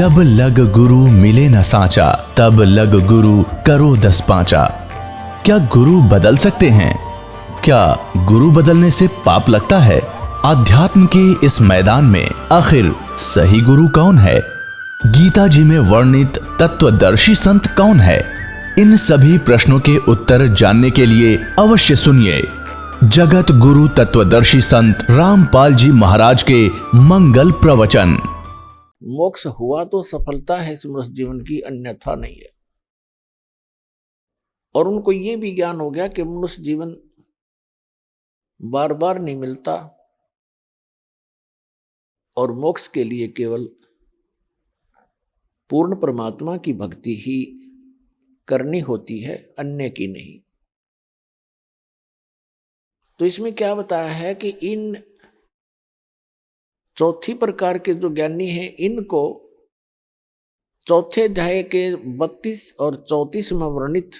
जब लग गुरु मिले न साचा, तब लग गुरु करो 10 पांचा। क्या गुरु बदल सकते हैं? क्या गुरु बदलने से पाप लगता है? अध्यात्म के इस मैदान में आखिर सही गुरु कौन है? गीता जी में वर्णित तत्वदर्शी संत कौन है? इन सभी प्रश्नों के उत्तर जानने के लिए अवश्य सुनिए जगत गुरु तत्वदर्शी संत रामपाल जी महाराज के मंगल प्रवचन। मोक्ष हुआ तो सफलता है इस मनुष्य जीवन की, अन्यथा नहीं है। और उनको ये भी ज्ञान हो गया कि मनुष्य जीवन बार बार नहीं मिलता और मोक्ष के लिए केवल पूर्ण परमात्मा की भक्ति ही करनी होती है, अन्य की नहीं। तो इसमें क्या बताया है कि इन चौथी प्रकार के जो ज्ञानी हैं, इनको चौथे अध्याय के 32 और 34 में वर्णित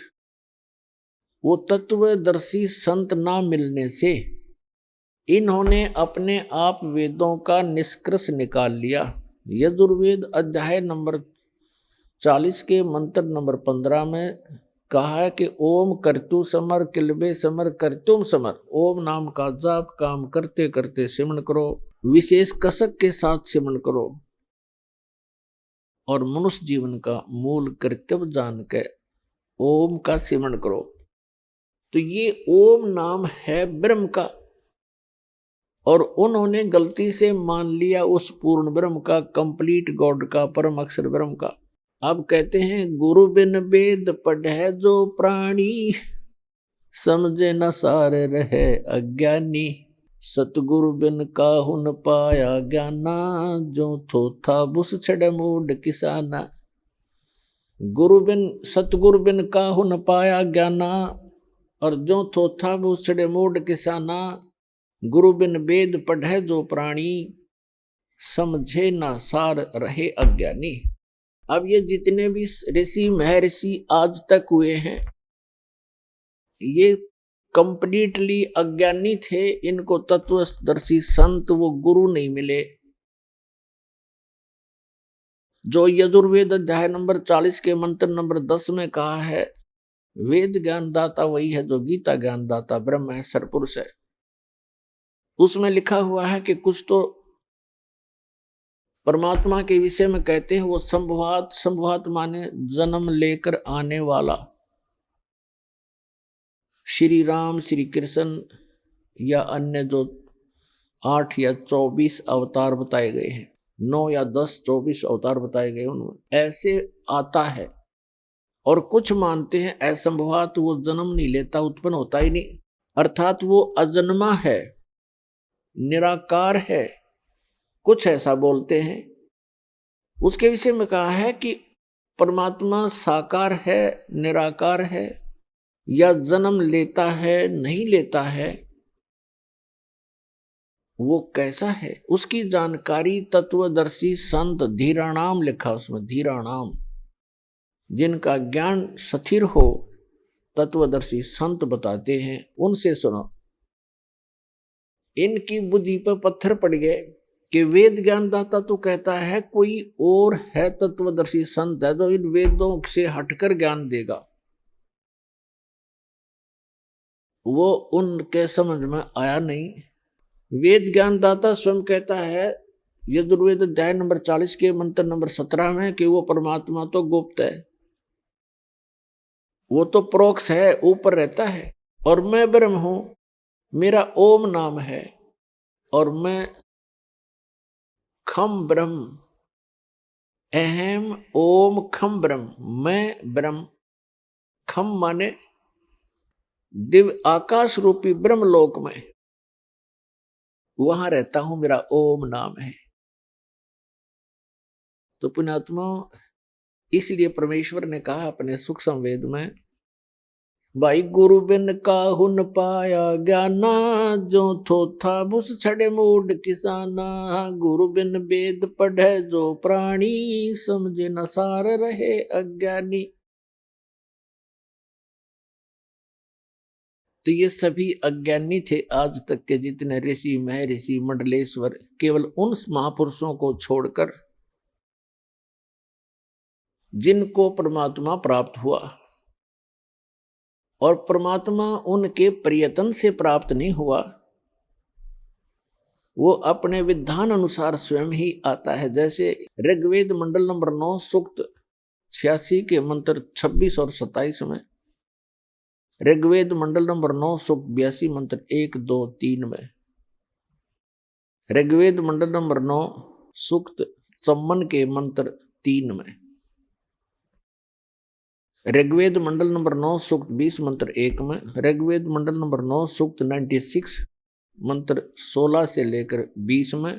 वो तत्वदर्शी संत ना मिलने से इन्होंने अपने आप वेदों का निष्कर्ष निकाल लिया। यजुर्वेद अध्याय नंबर 40 के मंत्र नंबर 15 में कहा है कि ओम कर्तु समर किलबे समर कर्तुम समर। ओम नाम का जाप काम करते करते सिमरण करो, विशेष कसक के साथ सिमरण करो और मनुष्य जीवन का मूल कर्तव्य जान के ओम का सिमरण करो। तो ये ओम नाम है ब्रह्म का, और उन्होंने गलती से मान लिया उस पूर्ण ब्रह्म का, कंप्लीट गॉड का, परम अक्षर ब्रह्म का। अब कहते हैं गुरु बिन वेद पढ़े जो प्राणी, समझे न सार रहे अज्ञानी। सतगुरु बिन काहू न पाया ज्ञाना, जो थोथा बुस छड़े मूड किसाना। सतगुरु बिन काहू न पाया ज्ञाना, और जो थोथा बुस छड़े मूड किसाना। गुरु बिन वेद पढ़े जो प्राणी, समझे ना सार रहे अज्ञानी। अब ये जितने भी ऋषि महर्षि आज तक हुए हैं, ये कंप्लीटली अज्ञानी थे। इनको तत्वदर्शी संत वो गुरु नहीं मिले। जो यजुर्वेद अध्याय नंबर 40 के मंत्र नंबर 10 में कहा है, वेद ज्ञान दाता वही है जो गीता ज्ञान दाता ब्रह्म है, सरपुरुष है। उसमें लिखा हुआ है कि कुछ तो परमात्मा के विषय में कहते हैं वो संभवात माने जन्म लेकर आने वाला श्री राम, श्री कृष्ण या अन्य जो 8 या 24 अवतार बताए गए हैं, 9 या 10 24 अवतार बताए गए, उनमें ऐसे आता है। और कुछ मानते हैं असंभवात वो जन्म नहीं लेता, उत्पन्न होता ही नहीं, अर्थात वो अजन्मा है, निराकार है, कुछ ऐसा बोलते हैं। उसके विषय में कहा है कि परमात्मा साकार है, निराकार है, या जन्म लेता है, नहीं लेता है, वो कैसा है उसकी जानकारी तत्वदर्शी संत धीराणाम लिखा, उसमें धीराणाम, जिनका ज्ञान स्थिर हो, तत्वदर्शी संत बताते हैं, उनसे सुनो। इनकी बुद्धि पर पत्थर पड़ गए कि वेद ज्ञान दाता तो कहता है कोई और है, तत्वदर्शी संत है जो इन वेदों से हटकर ज्ञान देगा। वो उनके समझ में आया नहीं। वेद ज्ञान दाता स्वयं कहता है यजुर्वेद अध्याय नंबर 40 के मंत्र नंबर 17 में कि वो परमात्मा तो गुप्त है, वो तो प्रोक्ष है, ऊपर रहता है, और मैं ब्रह्म हूं, मेरा ओम नाम है, और मैं खम ब्रह्म, अहम ओम खम ब्रह्म, मैं ब्रह्म। खम माने दिव्य आकाश रूपी ब्रह्मलोक में, वहां रहता हूं, मेरा ओम नाम है। तो पुण्यात्मा, इसलिए परमेश्वर ने कहा अपने सूक्ष्म वेद में, भाई गुरु बिन काहू न पाया ज्ञाना, जो थोथा बुस छड़े मूड किसाना। गुरु बिन वेद पढ़े जो प्राणी, समझे न सार रहे अज्ञानी। तो ये सभी अज्ञानी थे आज तक के जितने ऋषि महर्षि मंडलेश्वर, केवल उन महापुरुषों को छोड़कर जिनको परमात्मा प्राप्त हुआ, और परमात्मा उनके प्रयत्न से प्राप्त नहीं हुआ, वो अपने विधान अनुसार स्वयं ही आता है। जैसे ऋग्वेद मंडल नंबर 9 सूक्त 86 के मंत्र 26 और 27 में, ऋग्वेद मंडल नंबर 9 सूक्त 82 मंत्र 1, 2, 3 में, ऋग्वेद मंडल नंबर 9 सूक्त 54 के मंत्र 3 में, ऋग्वेद मंडल नंबर 9 सूक्त 20 मंत्र 1 में, ऋग्वेद मंडल नंबर 9 सूक्त 96 मंत्र 16 से लेकर 20 में,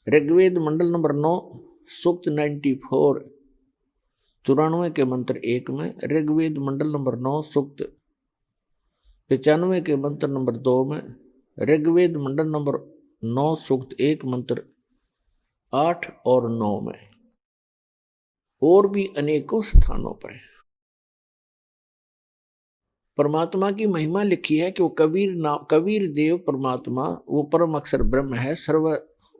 ऋग्वेद मंडल नंबर 9 सूक्त 94 94 के मंत्र 1 में, ऋग्वेद मंडल नंबर 9 सूक्त 95 के मंत्र नंबर 2 में, ऋग्वेद मंडल नंबर 9 सूक्त 1 मंत्र 8 और 9 में, और भी अनेकों स्थानों पर परमात्मा की महिमा लिखी है कि वो कबीर देव परमात्मा वो परम अक्षर ब्रह्म है, सर्व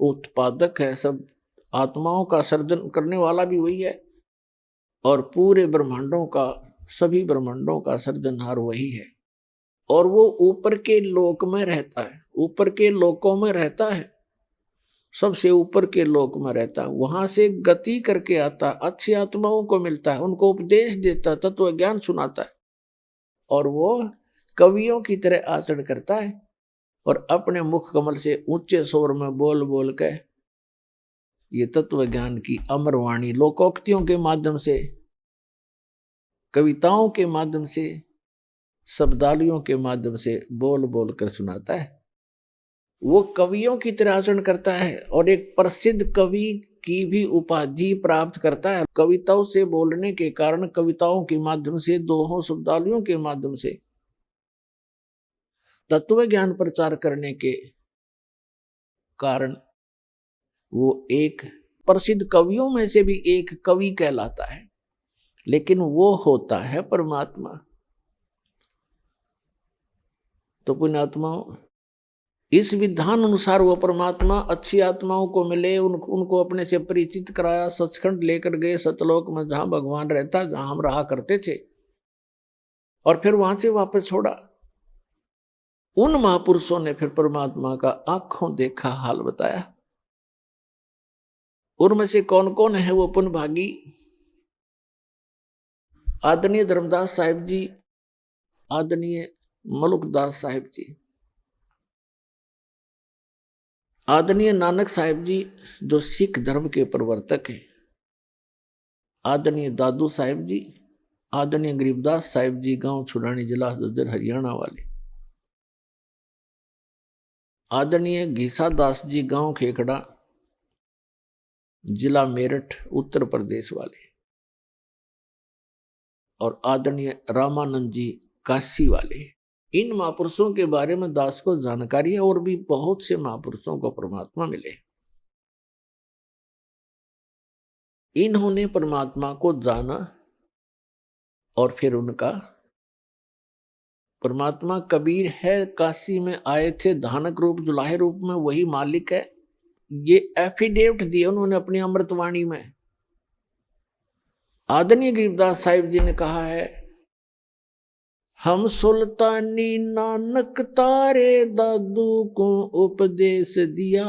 उत्पादक है, सब आत्माओं का सर्जन करने वाला भी वही है, और पूरे ब्रह्मांडों का, सभी ब्रह्मांडों का सर्जनहार वही है। और वो ऊपर के लोक में रहता है, ऊपर के लोकों में रहता है, सबसे ऊपर के लोक में रहता है, वहां से गति करके आता, अच्छी आत्माओं को मिलता है, उनको उपदेश देता, तत्व ज्ञान सुनाता है, और वो कवियों की तरह आचरण करता है, और अपने मुख कमल से ऊंचे स्वर में बोल बोल के ये तत्व ज्ञान की अमर वाणी लोकोक्तियों के माध्यम से, कविताओं के माध्यम से, शब्दावलियों के माध्यम से बोल बोल कर सुनाता है। वो कवियों की तरह आचरण करता है, और एक प्रसिद्ध कवि की भी उपाधि प्राप्त करता है। कविताओं से बोलने के कारण, कविताओं के माध्यम से, दोहों शब्दावलियों के माध्यम से तत्व ज्ञान प्रचार करने के कारण वो एक प्रसिद्ध कवियों में से भी एक कवि कहलाता है, लेकिन वो होता है परमात्मा। तो पुण्यात्माओं, इस विधान अनुसार वो परमात्मा अच्छी आत्माओं को मिले, उनको अपने से परिचित कराया, सचखंड लेकर गए सतलोक में, जहां भगवान रहता, जहां हम रहा करते थे, और फिर वहां से वापस छोड़ा। उन महापुरुषों ने फिर परमात्मा का आंखों देखा हाल बताया। उनमें से कौन कौन है वो पुण्य भागी? आदरणीय धर्मदास साहिब जी, आदरणीय मलुकदास साहिब जी, आदरणीय नानक साहिब जी जो सिख धर्म के प्रवर्तक हैं, आदरणीय दादू साहिब जी, आदरणीय गरीबदास साहिब जी गांव छुड़ानी जिला झज्जर हरियाणा वाले, आदरणीय घीसा दास जी गांव खेखड़ा जिला मेरठ उत्तर प्रदेश वाले, और आदरणीय रामानंद जी काशी वाले। इन महापुरुषों के बारे में दास को जानकारी है, और भी बहुत से महापुरुषों को परमात्मा मिले। इन्होंने परमात्मा को जाना, और फिर उनका परमात्मा कबीर है, काशी में आए थे धानक रूप जुलाहे रूप में, वही मालिक है। ये एफिडेविट दिए उन्होंने अपनी अमृतवाणी में। आदरणीय गरीबदास साहिब जी ने कहा है, हम सुल्तानी नानक तारे दादू को उपदेश दिया,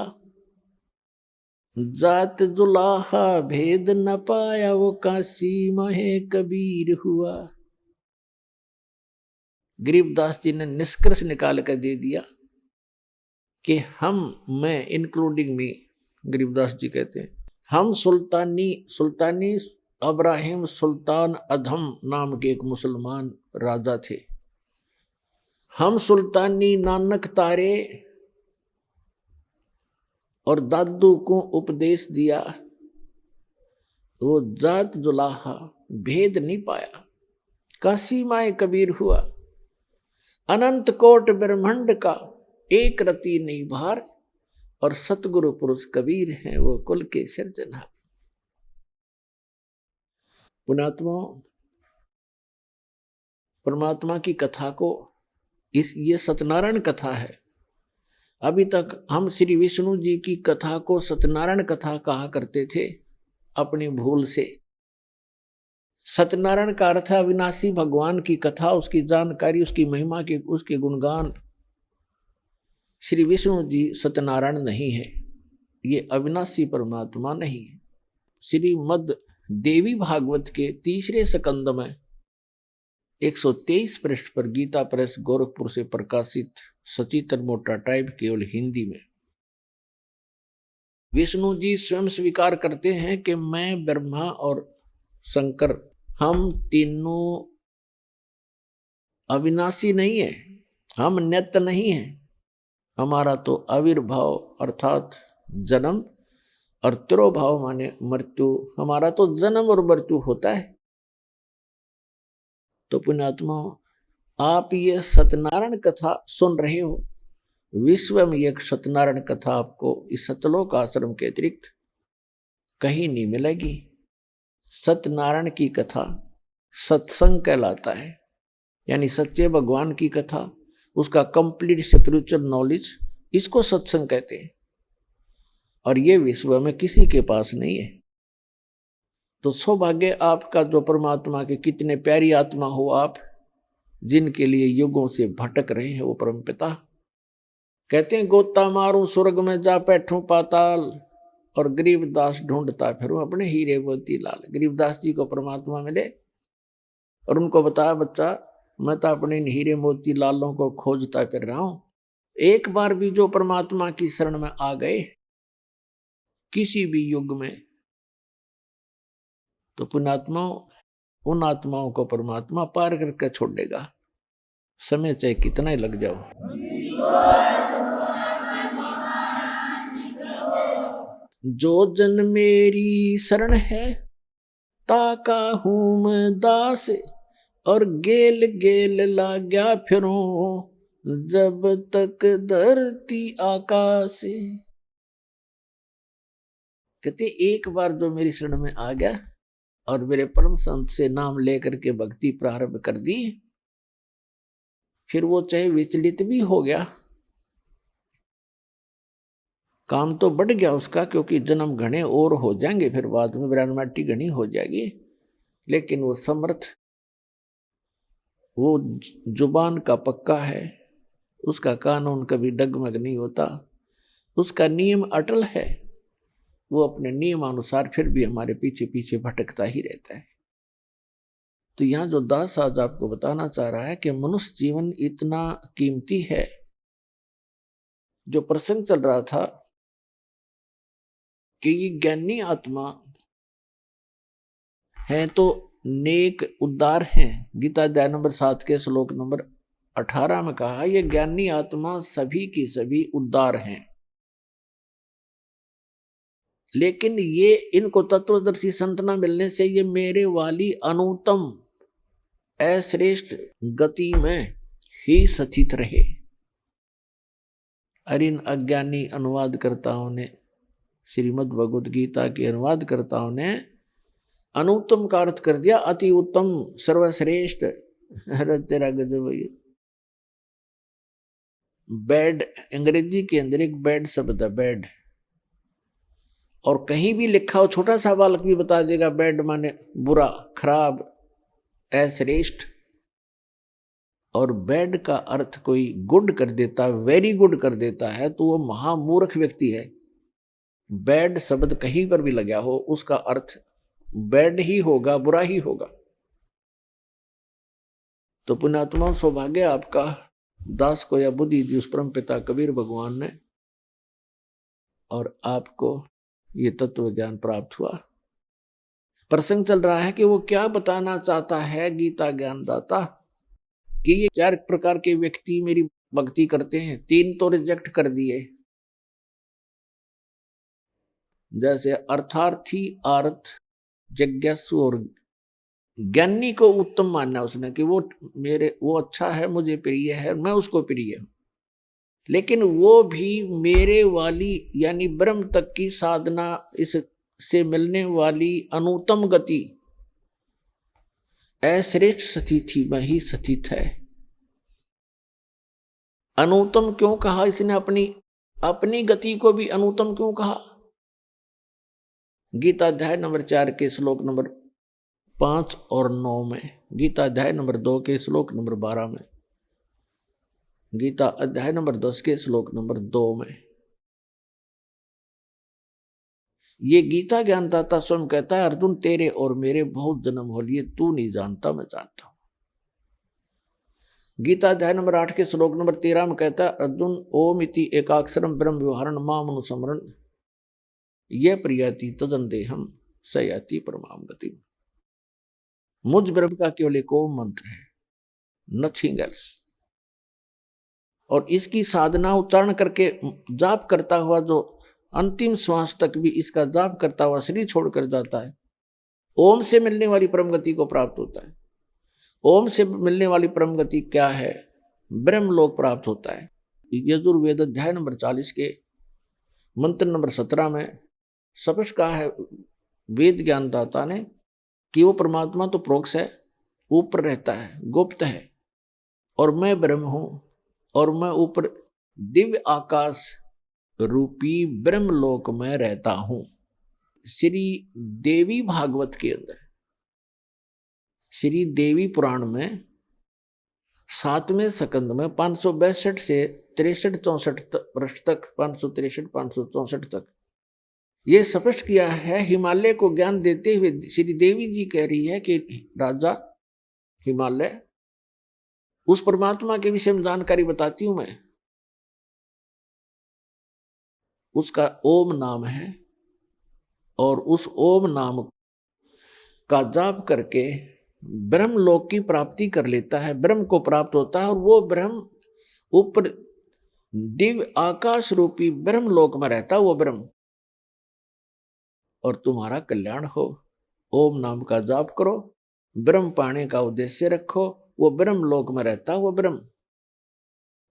जात जुलाहा भेद न पाया, वो काशी महे कबीर हुआ। गरीबदास जी ने निष्कर्ष निकाल कर दे दिया कि मैं इंक्लूडिंग मी, गरीबदास जी कहते हैं, हम सुल्तानी अब्राहिम सुल्तान अधम नाम के एक मुसलमान राजा थे। हम सुल्तानी नानक तारे और दादू को उपदेश दिया, वो जात जुलाहा भेद नहीं पाया, काशी माए कबीर हुआ। अनंत कोट ब्रह्मांड का एक रति नहीं भार, और सतगुरु पुरुष कबीर हैं, वो कुल के सिरजनहार। पुण्यात्माओं, परमात्मा की कथा को ये सत्यनारायण कथा है। अभी तक हम श्री विष्णु जी की कथा को सत्यनारायण कथा कहा करते थे, अपनी भूल से। सत्यनारायण का अर्थ है अविनाशी भगवान की कथा, उसकी जानकारी, उसकी महिमा के, उसके गुणगान। श्री विष्णु जी सत्यनारायण नहीं है, ये अविनाशी परमात्मा नहीं है। श्रीमद् देवी भागवत के तीसरे स्कंद में 123 पृष्ठ पर गीता प्रेस गोरखपुर से प्रकाशित सचित्र मोटा टाइप केवल हिंदी में विष्णु जी स्वयं स्वीकार करते हैं कि मैं, ब्रह्मा और शंकर, हम तीनों अविनाशी नहीं है, हम नित्य नहीं है। हमारा तो आविर्भाव अर्थात जन्म और तिरोभाव माने मृत्यु, हमारा तो जन्म और मृत्यु होता है। तो पुण्यात्मा, आप ये सत्यनारायण कथा सुन रहे हो, विश्व में एक सत्यनारायण कथा आपको इस सतलोक आश्रम के अतिरिक्त कहीं नहीं मिलेगी। सत्यनारायण की कथा सत्संग कहलाता है, यानी सच्चे भगवान की कथा, उसका कंप्लीट स्पिरिचुअल नॉलेज, इसको सत्संग कहते हैं। और ये विश्व में किसी के पास नहीं है। तो सौभाग्य आपका जो परमात्मा के कितने प्यारी आत्मा हो आप, जिनके लिए युगों से भटक रहे हैं वो परमपिता। कहते हैं गोता मारूं स्वर्ग में जा बैठूं पाताल, और गरीबदास ढूंढता फिरूं अपने हीरे मोती लाल। गरीबदास जी को परमात्मा मिले और उनको बताया, बच्चा मैं तो अपने हीरे मोती लालों को खोजता फिर रहा हूं। एक बार भी जो परमात्मा की शरण में आ गए किसी भी युग में, तो पुण्यात्माओं, उन आत्माओं को परमात्मा पार करके छोड़ देगा, समय चाहे कितना ही लग जाओ। जो जन मेरी शरण है ताका हूं मैं दास, और गेल गेल लाग्या फिरूं जब तक धरती आकाश। कहते एक बार जो मेरी शरण में आ गया और मेरे परम संत से नाम लेकर के भक्ति प्रारंभ कर दी, फिर वो चाहे विचलित भी हो गया, काम तो बढ़ गया उसका, क्योंकि जन्म घने और हो जाएंगे, फिर बाद में ब्रह्माटी घनी हो जाएगी, लेकिन वो समर्थ, वो जुबान का पक्का है, उसका कानून कभी डगमग नहीं होता, उसका नियम अटल है, वो अपने नियमानुसार फिर भी हमारे पीछे पीछे भटकता ही रहता है। तो यहाँ जो दास आज आपको बताना चाह रहा है कि मनुष्य जीवन इतना कीमती है। जो प्रसंग चल रहा था कि ये ज्ञानी आत्मा है तो नेक उद्धार हैं। गीता अध्याय नंबर 7 के श्लोक नंबर 18 में कहा, ये ज्ञानी आत्मा सभी की सभी उद्धार हैं, लेकिन ये इनको तत्वदर्शी संत न मिलने से ये मेरे वाली अनुत्तम अश्रेष्ठ गति में ही स्थित रहे। और इन अज्ञानी अनुवादकर्ताओं ने, श्रीमद् भगवद गीता के अनुवादकर्ताओं ने अनुत्तम का अर्थ कर दिया अति उत्तम, सर्वश्रेष्ठ। तेरा गजब है। बैड, अंग्रेजी के अंदर एक बैड शब्द है, बैड, और कहीं भी लिखा हो, छोटा सा बालक भी बता देगा बैड माने बुरा, खराब, अश्रेष्ठ। और बैड का अर्थ कोई गुड कर देता, वेरी गुड कर देता है, तो वो महामूर्ख व्यक्ति है। बैड शब्द कहीं पर भी लगा हो, उसका अर्थ बैड ही होगा, बुरा ही होगा। तो पुण्यात्मा, सौभाग्य आपका, दास को या बुद्धि दी उस परम पिता कबीर भगवान ने, और आपको ये तत्व ज्ञान प्राप्त हुआ। प्रसंग चल रहा है कि वो क्या बताना चाहता है गीता ज्ञानदाता, कि ये 4 प्रकार के व्यक्ति मेरी भक्ति करते हैं, 3 तो रिजेक्ट कर दिए। जैसे अर्थार्थी, आर्थ, जिज्ञासु और ज्ञानी को उत्तम मानना उसने, कि वो अच्छा है, मुझे प्रिय है, मैं उसको प्रिय हूं, लेकिन वो भी मेरे वाली यानी ब्रह्म तक की साधना, इससे मिलने वाली अनुत्तम गति, अश्रेष्ठ स्थिति में ही स्थित है। अनुत्तम क्यों कहा इसने? अपनी गति को भी अनुत्तम क्यों कहा? गीता अध्याय नंबर 4 के श्लोक नंबर 5 और 9 में, गीता अध्याय नंबर 2 के श्लोक नंबर 12 में, गीता अध्याय नंबर 10 के श्लोक नंबर 2 में। ये गीता ज्ञानदाता स्वयं कहता है, अर्जुन तेरे और मेरे बहुत जन्म हो लिए, तू नहीं जानता मैं जानता हूं। गीता अध्याय नंबर 8 के श्लोक नंबर 13 में कहता है, अर्जुन ओम इति एकाक्षरम ब्रह्म व्यवहारण माम अनुस्मरण ये प्रियति तजन देहम सयाति परमाम गति। मुझ ब्रह्म का केवल एक ओम मंत्र है, नथिंग एल्स। और इसकी साधना उच्चारण करके जाप करता हुआ जो अंतिम श्वास तक भी इसका जाप करता हुआ शरीर छोड़कर जाता है, ओम से मिलने वाली परम गति को प्राप्त होता है। ओम से मिलने वाली परम गति क्या है? ब्रह्म लोक प्राप्त होता है। यजुर्वेद अध्याय नंबर 40 के मंत्र नंबर 17 में स्पष्ट कहा है वेद ज्ञानदाता ने कि वो परमात्मा तो प्रोक्ष है, ऊपर रहता है, गुप्त है, और मैं ब्रह्म हूं, और मैं ऊपर दिव्य आकाश रूपी ब्रह्म लोक में रहता हूं। श्री देवी भागवत के अंदर, श्री देवी पुराण में 7वें स्कंद में 562 से 63-64 पृष्ठ तक, 563-564 तक ये स्पष्ट किया है। हिमालय को ज्ञान देते हुए श्री देवी जी कह रही है कि राजा हिमालय, उस परमात्मा के विषय में जानकारी बताती हूं मैं, उसका ओम नाम है, और उस ओम नाम का जाप करके ब्रह्म लोक की प्राप्ति कर लेता है, ब्रह्म को प्राप्त होता है, और वो ब्रह्म ऊपर दिव्य आकाश रूपी ब्रह्म लोक में रहता है वो ब्रह्म। और तुम्हारा कल्याण हो, ओम नाम का जाप करो, ब्रह्म पाने का उद्देश्य रखो, वो ब्रह्म लोक में रहता वो ब्रह्म।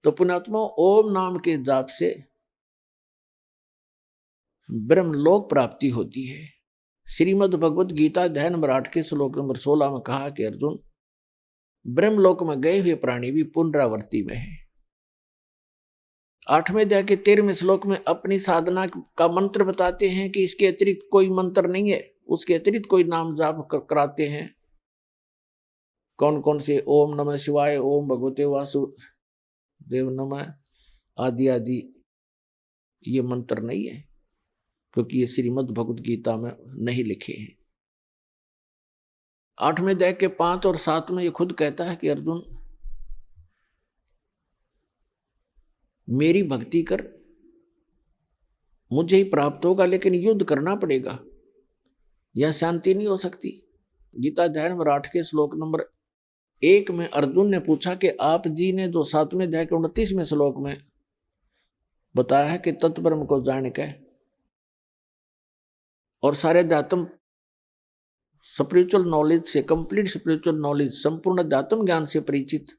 तो पुण्यात्मा, ओम नाम के जाप से ब्रह्म लोक प्राप्ति होती है। श्रीमद् भगवत गीता अध्याय नंबर 8 के श्लोक नंबर 16 में कहा कि अर्जुन, ब्रह्म लोक में गए हुए प्राणी भी पुनरावृत्ति में है। 8वें अध्याय के 13वें श्लोक में अपनी साधना का मंत्र बताते हैं कि इसके अतिरिक्त कोई मंत्र नहीं है, उसके अतिरिक्त कोई नाम जाप कराते हैं। कौन कौन से? ओम नमः शिवाय, ओम भगवते वासुदेव नमः आदि आदि ये मंत्र नहीं है, क्योंकि ये श्रीमद् भगवत गीता में नहीं लिखे हैं। 8वें अध्याय के 5 और 7 में ये खुद कहता है कि अर्जुन मेरी भक्ति कर, मुझे ही प्राप्त होगा, लेकिन युद्ध करना पड़ेगा, यह शांति नहीं हो सकती। गीता अध्याय नंबर 8 के श्लोक नंबर 1 में अर्जुन ने पूछा कि आप जी ने जो 7वें अध्याय के 29वें श्लोक में बताया है कि तत्ब्रह्म को जान के और सारे अध्यात्म स्पिरिचुअल नॉलेज से, कंप्लीट स्पिरिचुअल नॉलेज, संपूर्ण अध्यात्म ज्ञान से परिचित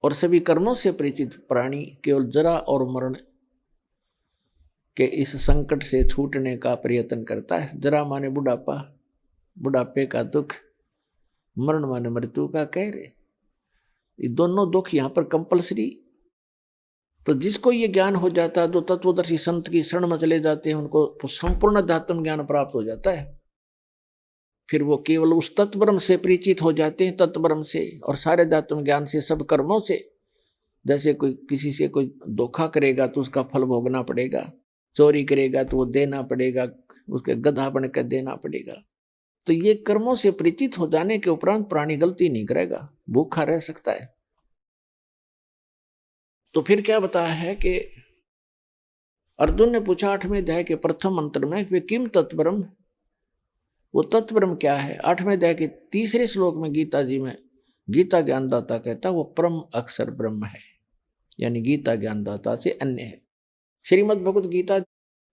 और सभी कर्मों से परिचित प्राणी केवल जरा और मरण के इस संकट से छूटने का प्रयत्न करता है। जरा माने बुढ़ापा, बुढ़ापे का दुख, मरण माने मृत्यु का कहर। ये दोनों दुख यहाँ पर कंपलसरी। तो जिसको ये ज्ञान हो जाता है, जो तत्वदर्शी संत की शरण में चले जाते हैं, उनको संपूर्ण अध्यात्म ज्ञान प्राप्त हो जाता है। फिर वो केवल उस तत्ब्रह्म से परिचित हो जाते हैं, तत्ब्रह्म से और सारे अध्यात्म ज्ञान से, सब कर्मों से। जैसे कोई किसी से कोई धोखा करेगा तो उसका फल भोगना पड़ेगा, चोरी करेगा तो वो देना पड़ेगा, उसके गधा बनकर देना पड़ेगा। तो ये कर्मों से परिचित हो जाने के उपरांत प्राणी गलती नहीं करेगा, भूखा रह सकता है। तो फिर क्या बताया है कि अर्जुन ने पूछा 8वें अध्याय के प्रथम मंत्र में, वे किम तत्ब्रह्म, वो तत्ब्रह्म क्या है? 8वें अध्याय के 3 श्लोक में गीता जी में गीता ज्ञानदाता कहता वो परम अक्षर ब्रह्म है, यानी गीता ज्ञानदाता से अन्य है। श्रीमद् भगवत गीता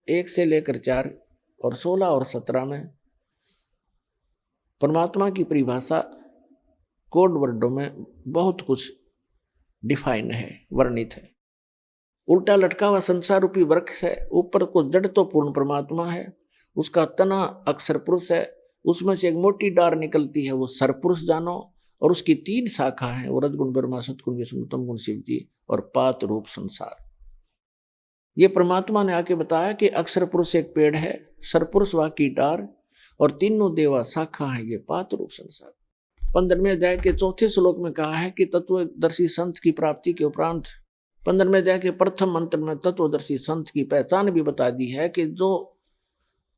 1 से लेकर 4 और 16 और 17 में परमात्मा की परिभाषा कोड वर्डों में बहुत कुछ डिफाइन है, वर्णित है। उल्टा लटका हुआ संसार रूपी वृक्ष है, ऊपर को जड़ तो पूर्ण परमात्मा है, उसका तना अक्षर पुरुष है, उसमें से एक मोटी डार निकलती है, वो सरपुरुष जानो, और उसकी 3 शाखा है, वो रजगुण ब्रह्मा, सतगुण विष्णु, तम गुण शिव जी और पात रूप संसार। ये परमात्मा ने आके बताया कि अक्षर पुरुष एक पेड़ है, सरपुरुष वा की डार, और तीनों देवा शाखा है ये पात रूप संसार। 15वें अध्याय के 4थे श्लोक में कहा है कि तत्वदर्शी संत की प्राप्ति के उपरांत 15वें अध्याय के प्रथम मंत्र में तत्वदर्शी संत की पहचान भी बता दी है कि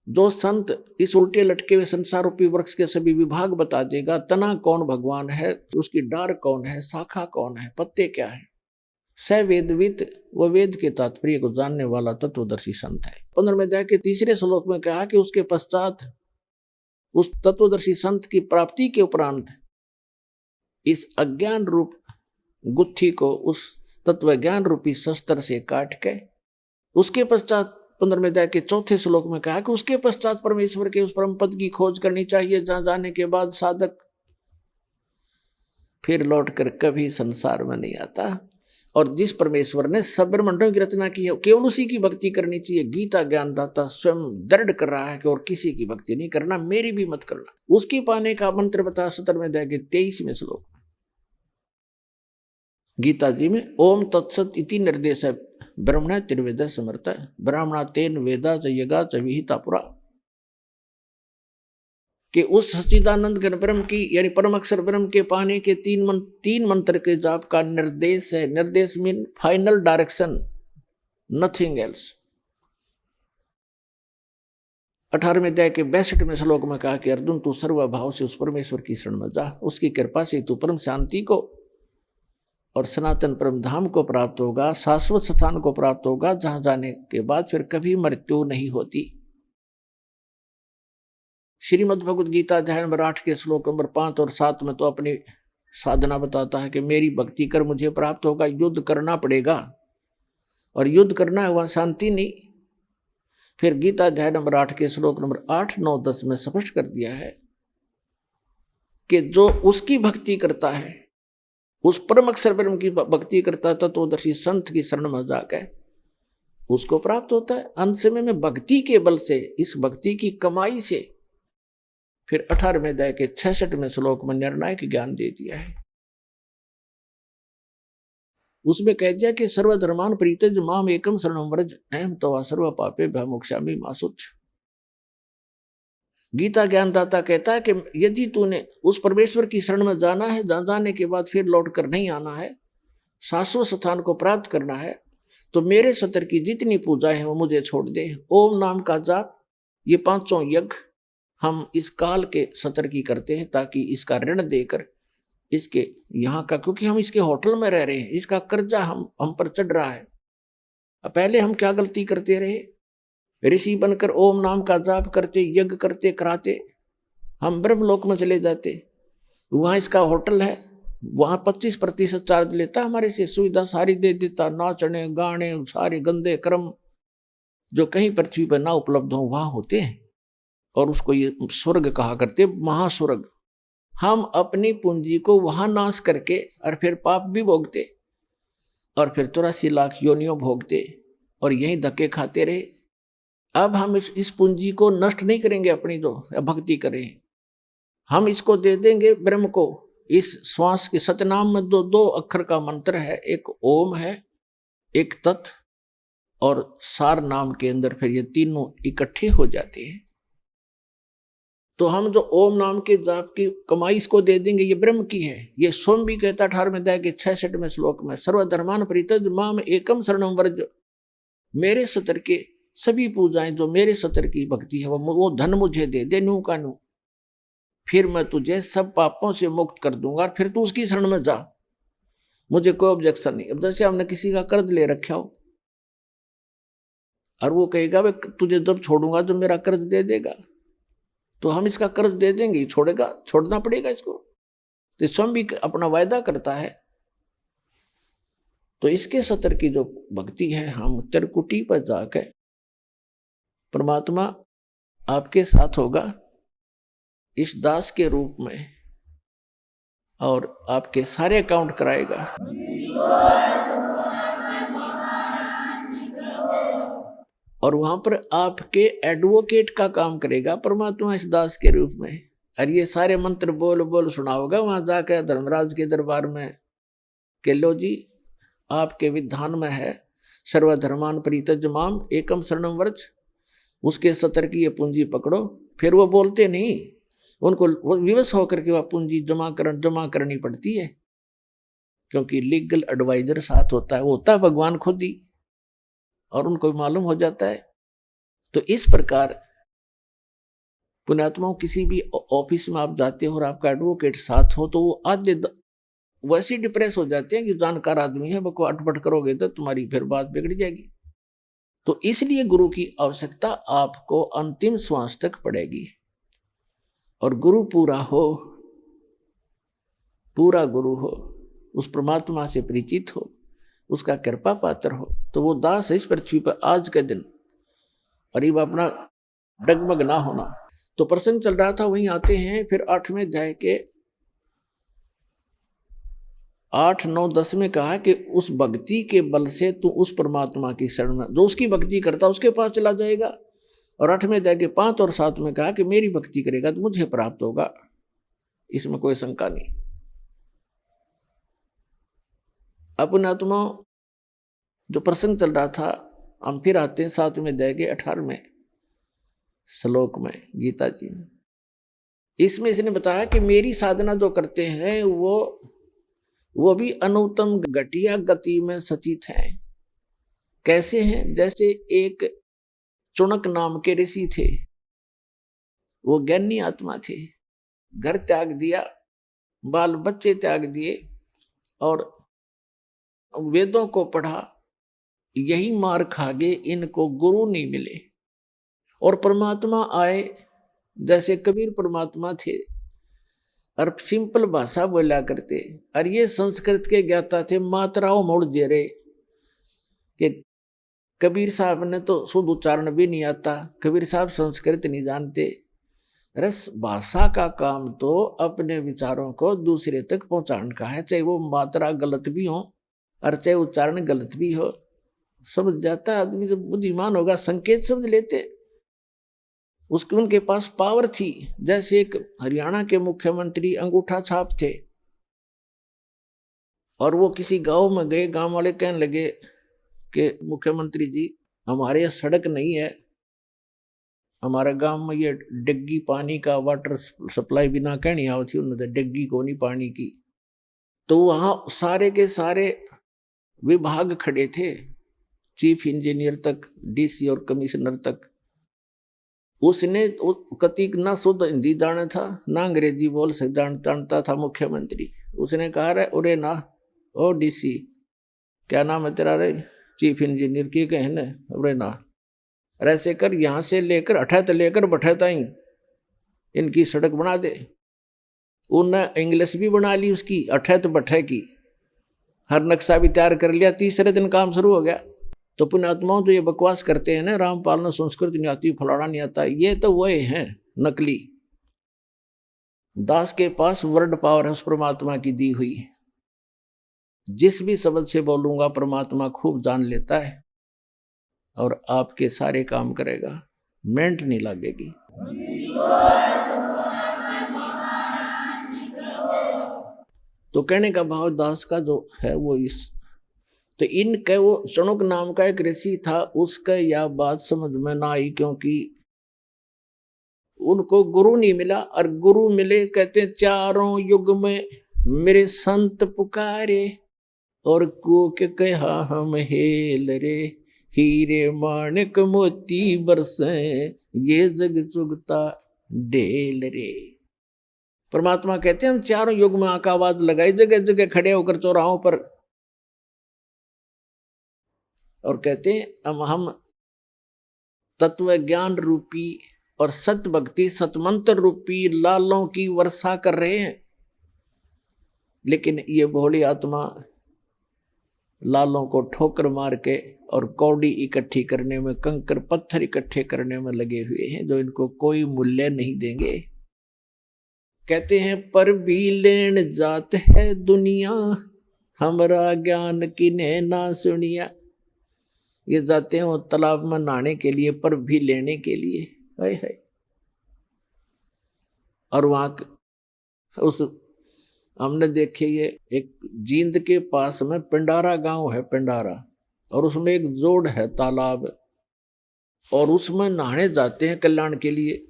जो संत इस उल्टे लटके हुए संसार रूपी वृक्ष के सभी विभाग बता देगा, तना कौन भगवान है, उसकी डार कौन है, शाखा कौन है, पत्ते क्या है, स वेदवित व वेद के तात्पर्य को जानने वाला तत्वदर्शी संत है। 15वें अध्याय के 3रे श्लोक में कहा कि उसके पश्चात उस तत्वदर्शी संत की प्राप्ति के उपरांत इस अज्ञान रूप गुत्थी को उस तत्व ज्ञान रूपी शस्त्र से काट के उसके पश्चात 15वें अध्याय के 4थे श्लोक में कहा कि उसके पश्चात परमेश्वर के उस परम पद की खोज करनी चाहिए, जहां जाने के बाद साधक फिर लौटकर कभी संसार में नहीं आता। और जिस परमेश्वर ने सब ब्रह्मांडों की रचना की है केवल उसी की भक्ति करनी चाहिए। गीता ज्ञानदाता स्वयं दृढ़ कर रहा है कि और किसी की भक्ति नहीं करना, मेरी भी मत करना। उसकी पाने का मंत्र बता 17वें अध्याय के 23वें श्लोक गीता जी में ओम तत्सत इति निर्देश है ब्रह्मण त्रिवेद समर्थ ब्राह्मणा तेन वेदा च यगा च विहिता पुरा, कि उस सच्चिदानंद घन ब्रह्म की यानी परम अक्षर ब्रह्म के पाने के तीन मंत्र के जाप का निर्देश है। निर्देश mean final direction, nothing else. 18वें अध्याय के 62वें श्लोक में कहा कि अर्जुन तू सर्वभाव से उस परमेश्वर की शरण में जा, उसकी कृपा से तू परम शांति को और सनातन परम धाम को प्राप्त होगा, शाश्वत स्थान को प्राप्त होगा, जहां जाने के बाद फिर कभी मृत्यु नहीं होती। श्रीमद् भगवद गीता अध्याय नंबर 8 के श्लोक नंबर 5 और 7 में तो अपनी साधना बताता है कि मेरी भक्ति कर मुझे प्राप्त होगा, युद्ध करना पड़ेगा और युद्ध करना है वहां शांति नहीं। फिर गीता अध्याय नंबर 8 के श्लोक नंबर 8, 9, 10 में स्पष्ट कर दिया है कि जो उसकी भक्ति करता है, उस परम अक्षर ब्रह्म की भक्ति करता है, तत्वदर्शी संत की शरण में जाकर उसको प्राप्त होता है। अंत समय में भक्ति के बल से, इस भक्ति की कमाई से फिर 18वें अध्याय के 66वें श्लोक में निर्णायक ज्ञान दे दिया है। उसमें कह दिया कि सर्वधर्मान परित्यज्य माम एकम शरणं व्रज अहम तवा सर्व पापेभ्यः मोक्षयामि मा शुच। गीता ज्ञानदाता कहता है कि यदि तूने उस परमेश्वर की शरण में जाना है, जहां जाने के बाद फिर लौट कर नहीं आना है, शाश्वत स्थान को प्राप्त करना है, तो मेरे सत्र की जितनी पूजाएं हैं वो मुझे छोड़ दे। ओम नाम का जाप, ये 5 यज्ञ हम इस काल के सत्र की करते हैं ताकि इसका ऋण देकर इसके यहाँ का, क्योंकि हम इसके होटल में रह रहे हैं, इसका कर्जा हम पर चढ़ रहा है। पहले हम क्या गलती करते रहे, ऋषि बनकर ओम नाम का जाप करते, यज्ञ करते कराते हम ब्रह्मलोक में चले जाते। वहाँ इसका होटल है, वहाँ 25% चार्ज लेता, हमारे से सुविधा सारी दे देता, नाचने गाने सारे गंदे कर्म जो कहीं पृथ्वी पर ना उपलब्ध हो वहाँ होते हैं, और उसको ये स्वर्ग कहा करते, महास्वर्ग। हम अपनी पूंजी को वहां नाश करके और फिर पाप भी भोगते और फिर 83 लाख योनियों भोगते और यही धक्के खाते रहे। अब हम इस पूंजी को नष्ट नहीं करेंगे, अपनी जो भक्ति करें, हम इसको दे देंगे ब्रह्म को। इस श्वास के सतनाम में 2 अक्षर का मंत्र है, एक ओम है, एक तत् और सार नाम के अंदर फिर ये तीनों इकट्ठे हो जाते हैं। तो हम जो ओम नाम के जाप की कमाई इसको दे देंगे, ये ब्रह्म की है। ये स्वयं भी कहता 18वें अध्याय के 66वें श्लोक में सर्वधर्मान परित्यज्य माम एकम शरणं व्रज, मेरे सत्र के सभी पूजाएं, जो मेरे सत्र की भक्ति है वो धन मुझे दे दे, नू का नू, फिर मैं तुझे सब पापों से मुक्त कर दूंगा, फिर तू उसकी शरण में जा, मुझे कोई ऑब्जेक्शन नहीं। अब जैसे हमने किसी का कर्ज ले रखा हो और वो कहेगा भाई तुझे जब छोड़ूंगा जो मेरा कर्ज दे देगा, तो हम इसका कर्ज दे देंगे, छोड़ेगा, छोड़ना पड़ेगा इसको। तो स्वयं भी अपना वायदा करता है। तो इसके सत्र की जो भक्ति है, हम त्रिकुटी पर जाकर परमात्मा आपके साथ होगा इस दास के रूप में और आपके सारे अकाउंट कराएगा। और वहां पर आपके एडवोकेट का काम करेगा परमात्मा इस दास के रूप में। और ये सारे मंत्र बोल बोल सुनाओगा वहां जाकर धर्मराज के दरबार में कि लो जी, आपके विधान में है सर्वधर्मान परित्यज्य माम एकम शरणं व्रज, उसके सत्र की ये पूंजी पकड़ो फिर वो बोलते नहीं, उनको वो विवश होकर के वह पूंजी जमा करनी पड़ती है, क्योंकि लीगल एडवाइजर साथ होता है, वो होता है भगवान खुद ही, और उनको मालूम हो जाता है। तो इस प्रकार पुण्यात्माओं, किसी भी ऑफिस में आप जाते हो और आपका एडवोकेट साथ हो, तो वो आधे वैसे डिप्रेस हो जाते हैं कि जानकार आदमी है, बको अटपट करोगे तो तुम्हारी फिर बात बिगड़ जाएगी। तो इसलिए गुरु की आवश्यकता आपको अंतिम श्वास तक पड़ेगी। और गुरु पूरा हो, पूरा गुरु हो, उस परमात्मा से परिचित हो, उसका कृपा पात्र हो, तो वो दास है इस पृथ्वी पर आज के दिन। और ये अपना डगमग ना होना। तो प्रसंग चल रहा था, वहीं आते हैं फिर 8वें अध्याय के 8, 9, 10 में कहा कि उस भक्ति के बल से तू उस परमात्मा की शरण में, जो उसकी भक्ति करता उसके पास चला जाएगा। और 8वें अध्याय के 5 और 7 में कहा कि मेरी भक्ति करेगा तो मुझे प्राप्त होगा, इसमें कोई शंका नहीं। अपने आत्मा जो प्रसंग चल रहा था, हम फिर आते हैं 7वें अध्याय के 18वें श्लोक में गीता जी में। इसमें इसने बताया कि मेरी साधना जो करते हैं वो भी अनुत्तम घटिया गति में सचित हैं। कैसे हैं? जैसे एक चुनक नाम के ऋषि थे, वो ज्ञानी आत्मा थे, घर त्याग दिया, बाल बच्चे त्याग दिए और वेदों को पढ़ा, यही मार खा गए, इनको गुरु नहीं मिले। और परमात्मा आए, जैसे कबीर परमात्मा थे और सिंपल भाषा बोला करते, और ये संस्कृत के ज्ञाता थे, मात्राओं मोड़ दे रहे कि कबीर साहब ने तो शुद्ध उच्चारण भी नहीं आता, कबीर साहब संस्कृत नहीं जानते। रस भाषा का काम तो अपने विचारों को दूसरे तक पहुंचाने का है, चाहे वो मात्रा गलत भी हो और चाहे उच्चारण गलत भी हो। समझ जाता आदमी, जब बुद्धिमान होगा संकेत समझ लेते। उसके उनके पास पावर थी। जैसे एक हरियाणा के मुख्यमंत्री अंगूठा छाप थे, और वो किसी गांव में गए, गांव वाले कहने लगे कि मुख्यमंत्री जी, हमारे यहाँ सड़क नहीं है, हमारे गांव में ये डिग्गी पानी का वाटर सप्लाई बिना कहनी आवती थी, उन्होंने डिग्गी को नहीं पानी की। तो वहां सारे के सारे विभाग खड़े थे, चीफ इंजीनियर तक, डीसी और कमिश्नर तक। उसने कतीक ना शुद्ध हिंदी जाना था, ना अंग्रेजी बोल से जानता था मुख्यमंत्री। उसने कहा, रे उरे ना, ओ डीसी, क्या नाम है तेरा रे? चीफ इंजीनियर की कहने, उरे ना, ऐसे कर, यहाँ से लेकर अठैत लेकर बठैता ही इनकी सड़क बना दे। उन्हें इंग्लिश भी बना ली उसकी, अठैत बठै की, हर नक्शा भी तैयार कर लिया। तीसरे दिन काम शुरू हो गया। तो पुण्यात्माओं जो ये बकवास करते हैं ना, रामपाल ने संस्कृत नहीं आती, फलाना नहीं आता, ये तो वही हैं नकली। दास के पास वर्ड पावर है उस परमात्मा की दी हुई। जिस भी शब्द से बोलूंगा परमात्मा खूब जान लेता है और आपके सारे काम करेगा, मेंट नहीं लगेगी। तो कहने का भाव दास का जो है वो इस, तो इनके वो चुनुक नाम का एक ऋषि था, उसका यह बात समझ में ना आई, क्योंकि उनको गुरु नहीं मिला। और गुरु मिले, कहते चारों युग में मेरे संत पुकारे, और को के कहा हम हेल रे, हीरे माणिक मोती बरसे, ये जग चुगता ढेल रे। परमात्मा कहते हैं हम चारों युग में आका आवाज लगाई, जगह जगह खड़े होकर चौराहों पर, और कहते हैं हम तत्व ज्ञान रूपी और सत भक्ति सतमंत्र रूपी लालों की वर्षा कर रहे हैं। लेकिन ये भोली आत्मा लालों को ठोकर मार के और कौड़ी इकट्ठी करने में, कंकर पत्थर इकट्ठे करने में लगे हुए हैं, जो इनको कोई मूल्य नहीं देंगे। कहते हैं पर भी लेन जात है दुनिया, हमरा ज्ञान किने ना सुनिया। ये जाते हैं वो तालाब में नहाने के लिए, पर भी लेने के लिए, हाय हाय। और वहां उस हमने देखे, ये एक जींद के पास में पिंडारा गांव है, पिंडारा, और उसमें एक जोड़ है तालाब, और उसमें नहाने जाते हैं कल्याण के लिए।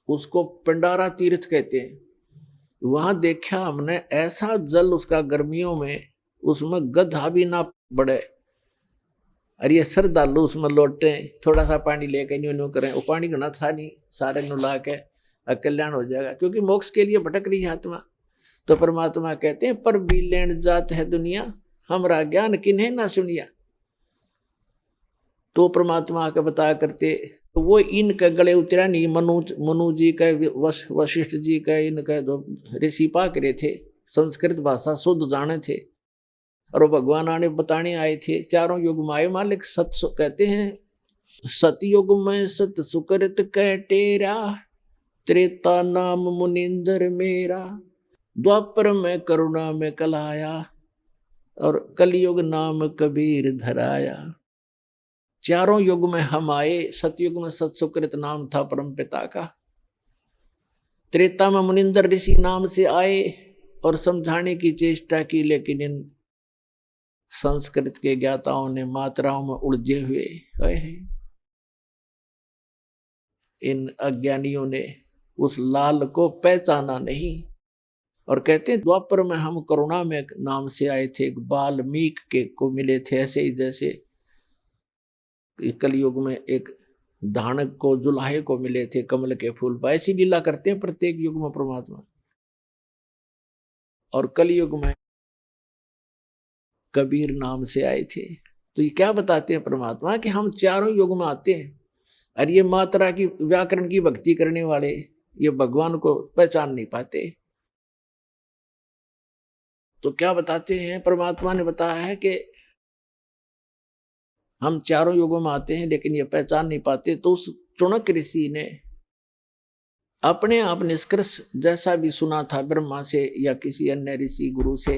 उसको पिंडारा तीर्थ कहते हैं। वहां देखा हमने ऐसा जल उसका गर्मियों में, उसमें गधा भी ना बढ़े। अरे ये श्रद्धालु उसमें लौटे, थोड़ा सा पानी लेके न्यू करें, वो पानी घना था नहीं, सारे नु ला के कल्याण हो जाएगा, क्योंकि मोक्ष के लिए भटक रही है आत्मा। तो परमात्मा कहते हैं पर भी लेन जात है दुनिया, हमरा ज्ञान किन्हें ना सुनिया। तो परमात्मा के बताया करते, तो वो इनके गले उतरा नहीं। मनु जी का, वशिष्ठ जी का, इनका जो ऋषि पाक रहे थे, संस्कृत भाषा शुद्ध जाने थे, और वो भगवान आने बताने आए थे। चारों युग में आए मालिक। कहते हैं सतयुग में सत सुकृत कह टेरा, त्रेता नाम मुनिंदर मेरा, द्वापर में करुणा में कलाया, और कलयुग नाम कबीर धराया। चारों युग में हम आए। सतयुग में सतसुकृत नाम था परम पिता का, त्रेता में मुनिंदर ऋषि नाम से आए और समझाने की चेष्टा की, लेकिन इन संस्कृत के ज्ञाताओं ने मात्राओं में उलझे हुए इन अज्ञानियों ने उस लाल को पहचाना नहीं। और कहते हैं द्वापर में हम करुणा में नाम से आए थे, एक बाल्मीक के को मिले थे, ऐसे ही जैसे कलयुग में एक धानक को, जुलाहे को मिले थे कमल के फूल पर। ऐसी लीला करते हैं प्रत्येक युग में परमात्मा। और कलयुग में कबीर नाम से आए थे। तो ये क्या बताते हैं परमात्मा कि हम चारों युग में आते हैं, और ये मात्रा की, व्याकरण की भक्ति करने वाले ये भगवान को पहचान नहीं पाते। तो क्या बताते हैं परमात्मा ने बताया है कि हम चारों युगों में आते हैं, लेकिन ये पहचान नहीं पाते। तो उस चुनक ऋषि ने अपने आप निष्कर्ष जैसा भी सुना था ब्रह्मा से या किसी अन्य ऋषि गुरु से,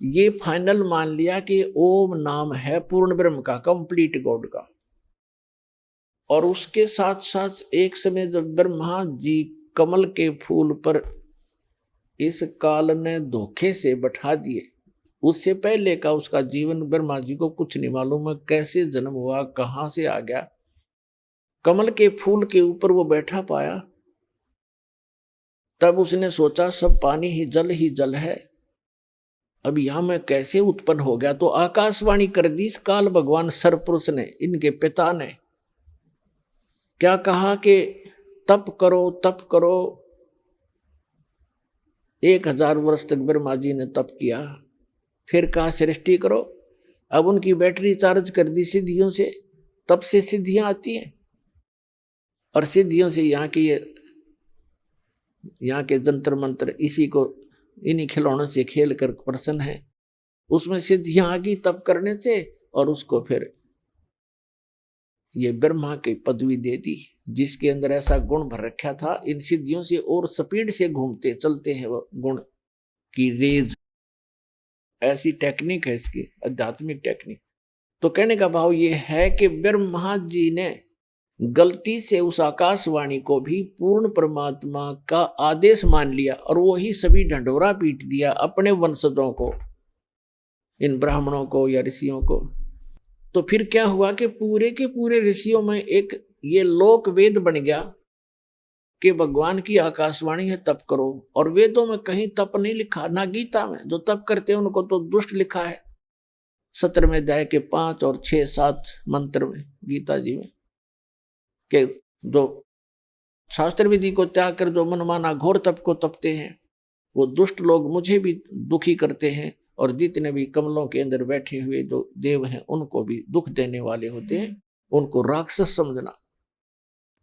ये फाइनल मान लिया कि ओम नाम है पूर्ण ब्रह्म का, कंप्लीट गॉड का। और उसके साथ साथ एक समय जब ब्रह्मा जी कमल के फूल पर इस काल ने धोखे से बैठा दिए, उससे पहले का उसका जीवन ब्रह्मा जी को कुछ नहीं मालूम है, कैसे जन्म हुआ, कहां से आ गया। कमल के फूल के ऊपर वो बैठा पाया, तब उसने सोचा सब पानी ही जल है, अब यहां मैं कैसे उत्पन्न हो गया। तो आकाशवाणी कर दी इस काल भगवान सरपुरुष ने, इनके पिता ने क्या कहा कि तप करो तप करो। 1000 वर्ष तक ब्रह्मा जी ने तप किया, फिर कहा सृष्टि करो। अब उनकी बैटरी चार्ज कर दी सिद्धियों से, तब से सिद्धियां आती हैं, और सिद्धियों से यहाँ के जंतर मंत्र इसी को, इन्हीं खिलौनों से खेल कर प्रसन्न है। उसमें सिद्धियां आ गई तप करने से, और उसको फिर ये ब्रह्मा की पदवी दे दी, जिसके अंदर ऐसा गुण भर रखा था। इन सिद्धियों से और स्पीड से घूमते चलते हैं वो गुण की रेज। ऐसी टेक्निक है इसकी, आध्यात्मिक टेक्निक। तो कहने का भाव ये है कि ब्रह्मा जी ने गलती से उस आकाशवाणी को भी पूर्ण परमात्मा का आदेश मान लिया, और वही सभी ढंढोरा पीट दिया अपने वंशजों को, इन ब्राह्मणों को या ऋषियों को। तो फिर क्या हुआ कि पूरे के पूरे ऋषियों में एक ये लोक वेद बन गया कि भगवान की आकाशवाणी है तप करो। और वेदों में कहीं तप नहीं लिखा, ना गीता में। जो तप करते हैं उनको तो दुष्ट लिखा है 17वें अध्याय के 5 और 6, 7 मंत्र में गीता जी में, कि जो शास्त्र विधि को त्याग कर जो मनमाना घोर तप को तपते हैं, वो दुष्ट लोग मुझे भी दुखी करते हैं, और जितने भी कमलों के अंदर बैठे हुए जो देव हैं उनको भी दुख देने वाले होते हैं, उनको राक्षस समझना।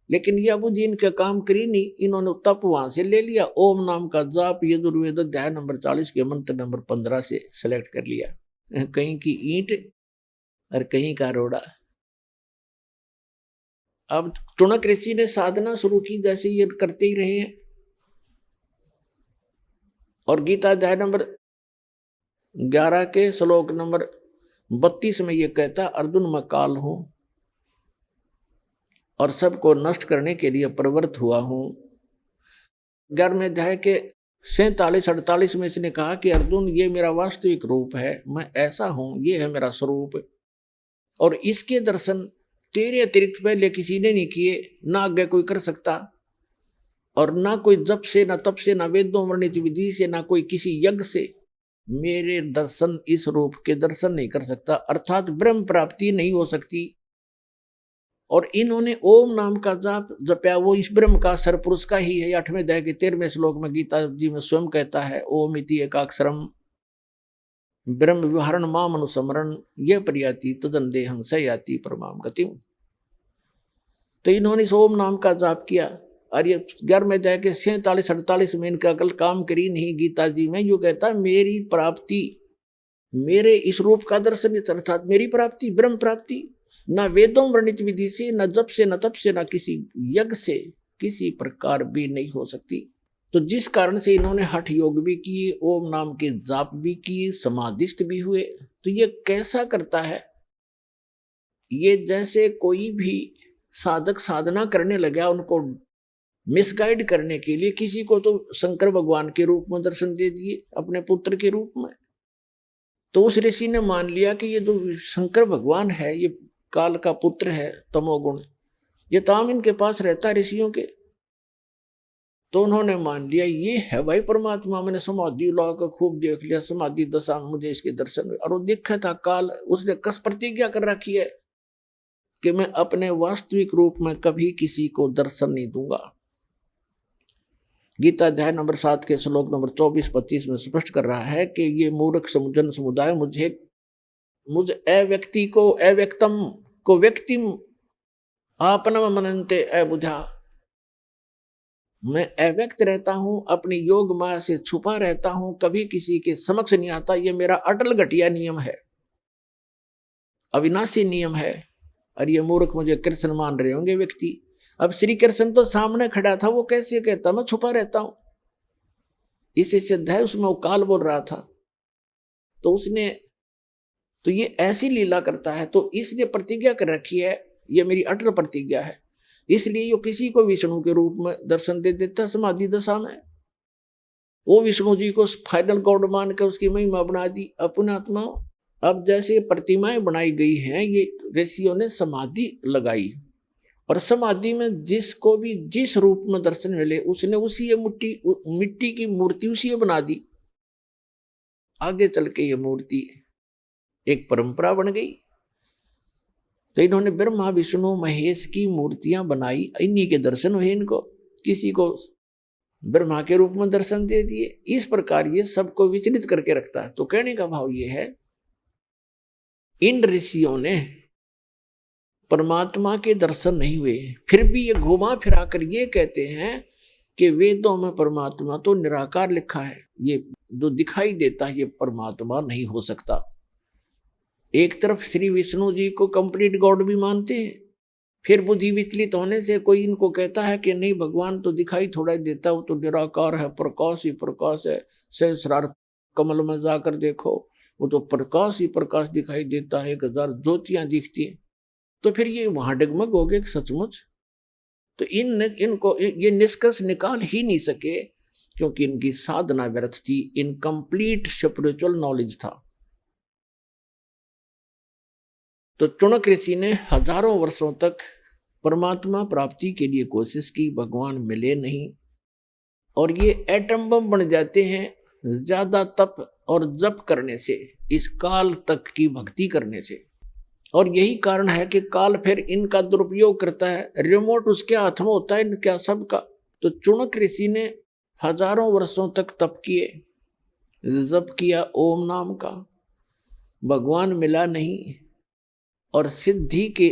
लेकिन ये अबू जी इनका काम करी नहीं, इन्होंने तप वहां से ले लिया। ओम नाम का जाप यजुर्वेद अध्याय नंबर 40 के मंत्र नंबर 15 से सेलेक्ट कर लिया। कहीं की ईंट और कहीं का रोड़ा। अब टुणक ऋषि ने साधना शुरू की, जैसे ये करते ही रहे हैं। और गीता अध्याय नंबर 11 के श्लोक नंबर 32 में ये कहता, अर्जुन मैं काल हूं और सबको नष्ट करने के लिए प्रवृत्त हुआ हूं। 11वें अध्याय के 47-48 में इसने कहा कि अर्जुन ये मेरा वास्तविक रूप है, मैं ऐसा हूं, ये है मेरा स्वरूप, और इसके दर्शन तेरे अतिरिक्त पहले किसी ने नहीं किए, ना आगे कोई कर सकता। और ना कोई जप से, ना तप से, ना वेदों वर्णित विधि से, ना कोई किसी यज्ञ से मेरे दर्शन, इस रूप के दर्शन नहीं कर सकता, अर्थात ब्रह्म प्राप्ति नहीं हो सकती। और इन्होंने ओम नाम का जाप जपया, वो इस ब्रह्म का सरपुरुष का ही है। 8वें अध्याय के 13वें श्लोक में गीता जी में स्वयं कहता है, ओम इति एकाक्षरम ब्रह्म विहरण माम अनुसमरण ये प्रयाति तदंदेहं स याति परमाम गतिम। तो इन्होंने इस ओम नाम का जाप किया और ये 11वें अध्याय के 47-48 में इनका कल काम करी नहीं। गीता जी में यूं कहता है, मेरी प्राप्ति, मेरे इस रूप का दर्शन, अर्थात मेरी प्राप्ति, ब्रह्म प्राप्ति, न वेदों वर्णित विधि से, न जप से, न तप से, न किसी यज्ञ से किसी प्रकार भी नहीं हो सकती। तो जिस कारण से इन्होंने हठ योग भी किए, ओम नाम के जाप भी किए, समाधिस्थ भी हुए। तो ये कैसा करता है, ये जैसे कोई भी साधक साधना करने लगा, उनको मिसगाइड करने के लिए किसी को तो शंकर भगवान के रूप में दर्शन दे दिए, अपने पुत्र के रूप में। तो उस ऋषि ने मान लिया कि ये जो शंकर भगवान है, ये काल का पुत्र है, तमोगुण, ये ताम इनके पास रहता है ऋषियों के। तो उन्होंने मान लिया ये है भाई परमात्मा। मैंने समाधि ला कर खूब देख लिया, समाधि दशा में मुझे इसके दर्शन हुए। और वो दिखा था काल, उसने कस प्रतिज्ञा कर रखी है कि मैं अपने वास्तविक रूप में कभी किसी को दर्शन नहीं दूंगा। गीता अध्याय नंबर 7 के श्लोक नंबर 24-25 में स्पष्ट कर रहा है कि ये मूर्ख जन समुदाय मुझ अव्यक्ति को, अव्यक्तम को व्यक्तिम आपनम मनन्ते अबुधा। मैं अव्यक्त रहता हूं, अपनी योग माया से छुपा रहता हूं, कभी किसी के समक्ष नहीं आता। ये मेरा अटल घटिया नियम है, अविनाशी नियम है। और ये मूर्ख मुझे कृष्ण मान रहे होंगे व्यक्ति। अब श्री कृष्ण तो सामने खड़ा था, वो कैसे कहता मैं छुपा रहता हूं। इसी सिद्ध है, उसमें वो काल बोल रहा था। तो उसने तो ये ऐसी लीला करता है, तो इसलिए प्रतिज्ञा कर रखी है, ये मेरी अटल प्रतिज्ञा है। इसलिए ये किसी को विष्णु के रूप में दर्शन दे देता समाधि दशा में। वो विष्णु जी को फाइनल गॉड मान कर उसकी महिमा बना दी अपने आत्मा। अब जैसे प्रतिमाएं बनाई गई हैं, ये ऋषियों ने समाधि लगाई, और समाधि में जिसको भी जिस रूप में दर्शन मिले उसने उसी मिट्टी की मूर्ति उसी बना दी। आगे चल के ये मूर्ति एक परंपरा बन गई। तो इन्होंने ब्रह्मा विष्णु महेश की मूर्तियां बनाई, इन्हीं के दर्शन हुए इनको। किसी को ब्रह्मा के रूप में दर्शन दे दिए। इस प्रकार ये सबको विचलित करके रखता है। तो कहने का भाव ये है, इन ऋषियों ने परमात्मा के दर्शन नहीं हुए, फिर भी ये घुमा फिरा कर ये कहते हैं कि वेदों में परमात्मा तो निराकार लिखा है, ये जो दिखाई देता है ये परमात्मा नहीं हो सकता। एक तरफ श्री विष्णु जी को कंप्लीट गॉड भी मानते हैं, फिर बुद्धि विचलित होने से कोई इनको कहता है कि नहीं भगवान तो दिखाई थोड़ा ही देता, वो तो निराकार है, प्रकाश ही प्रकाश है। सहस्रार कमल में जाकर देखो, वो तो प्रकाश ही प्रकाश दिखाई देता है, 1000 ज्योतियां दिखती हैं। तो फिर ये वहां डगमग हो गए सचमुच। तो इनको ये निष्कर्ष निकाल ही नहीं सके, क्योंकि इनकी साधना व्यर्थ थी, इनकम्प्लीट स्पिरिचुअल नॉलेज था। तो चुनक ऋषि ने हजारों वर्षों तक परमात्मा प्राप्ति के लिए कोशिश की, भगवान मिले नहीं। और ये एटम बम बन जाते हैं ज्यादा तप और जप करने से, इस काल तक की भक्ति करने से। और यही कारण है कि काल फिर इनका दुरुपयोग करता है। रिमोट उसके हाथ में होता है इनका सबका। तो चुनक ऋषि ने हजारों वर्षों तक तप किए, जप किया ओम नाम का, भगवान मिला नहीं। और सिद्धि के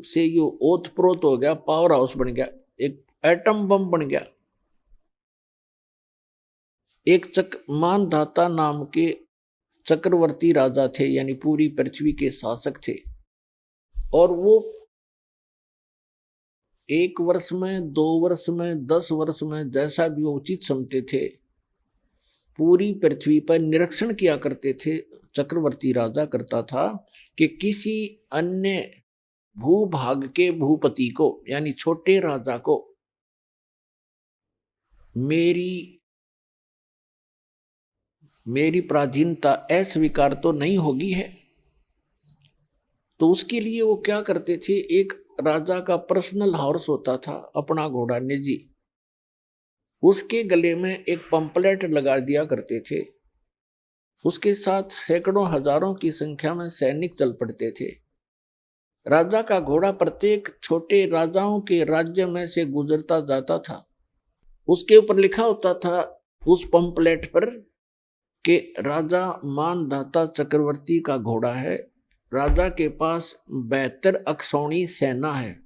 से यो ओतप्रोत हो गया, पावर हाउस बन गया, एक एटम बम बन गया। एक मानधाता नाम के चक्रवर्ती राजा थे, यानी पूरी पृथ्वी के शासक थे। और वो 1 वर्ष में, 2 वर्ष में, 10 वर्ष में, जैसा भी वो उचित समझते थे, पूरी पृथ्वी पर निरीक्षण किया करते थे। चक्रवर्ती राजा करता था कि किसी अन्य भूभाग के भूपति को, यानी छोटे राजा को, मेरी प्राधीनता अस्वीकार तो नहीं होगी है। तो उसके लिए वो क्या करते थे, एक राजा का पर्सनल हाउस होता था, अपना घोड़ा निजी, उसके गले में एक पंपलेट लगा दिया करते थे। उसके साथ सैकड़ों हजारों की संख्या में सैनिक चल पड़ते थे। राजा का घोड़ा प्रत्येक छोटे राजाओं के राज्य में से गुजरता जाता था। उसके ऊपर लिखा होता था उस पंपलेट पर कि राजा मानधाता चक्रवर्ती का घोड़ा है, राजा के पास 72 अक्षौणी सेना है।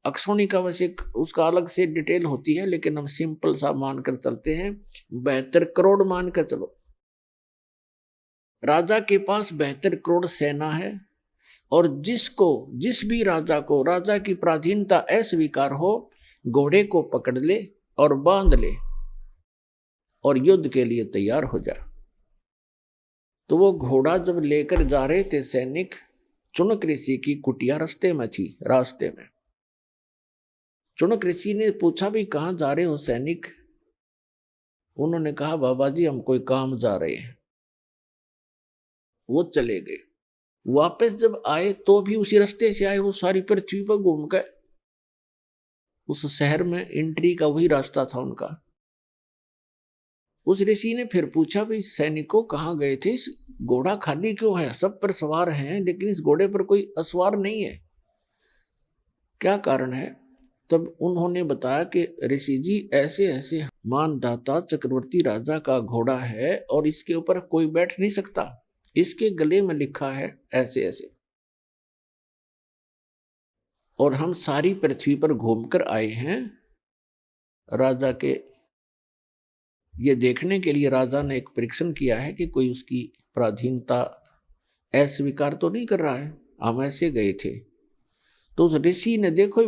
अक्षौणी का वैसे उसका अलग से डिटेल होती है, लेकिन हम सिंपल सा मानकर चलते हैं, 72 करोड़ मानकर चलो। राजा के पास 72 करोड़ सेना है और जिस भी राजा को राजा की पराधीनता अस्वीकार हो, घोड़े को पकड़ ले और बांध ले और युद्ध के लिए तैयार हो जा। तो वो घोड़ा जब लेकर जा रहे थे सैनिक, चुनक ऋषि की कुटिया रास्ते में थी। रास्ते में चुनक ऋषि ने पूछा भी कहाँ जा रहे हो सैनिक? उन्होंने कहा बाबा जी हम कोई काम जा रहे हैं। वो चले गए। वापस जब आए तो भी उसी रास्ते से आए। वो सारी पृथ्वी पर घूम गए। उस शहर में एंट्री का वही रास्ता था उनका। उस ऋषि ने फिर पूछा भी सैनिकों कहाँ गए थे? इस घोड़ा खाली क्यों है? सब पर सवार हैं लेकिन इस घोड़े पर कोई असवार नहीं है, क्या कारण है? तब उन्होंने बताया कि ऋषि जी ऐसे ऐसे मानधाता चक्रवर्ती राजा का घोड़ा है और इसके ऊपर कोई बैठ नहीं सकता, इसके गले में लिखा है ऐसे ऐसे, और हम सारी पृथ्वी पर घूमकर आए हैं राजा के ये देखने के लिए। राजा ने एक परीक्षण किया है कि कोई उसकी पराधीनता अस्वीकार तो नहीं कर रहा है। हम ऐसे गए थे। तो उस ऋषि ने देखो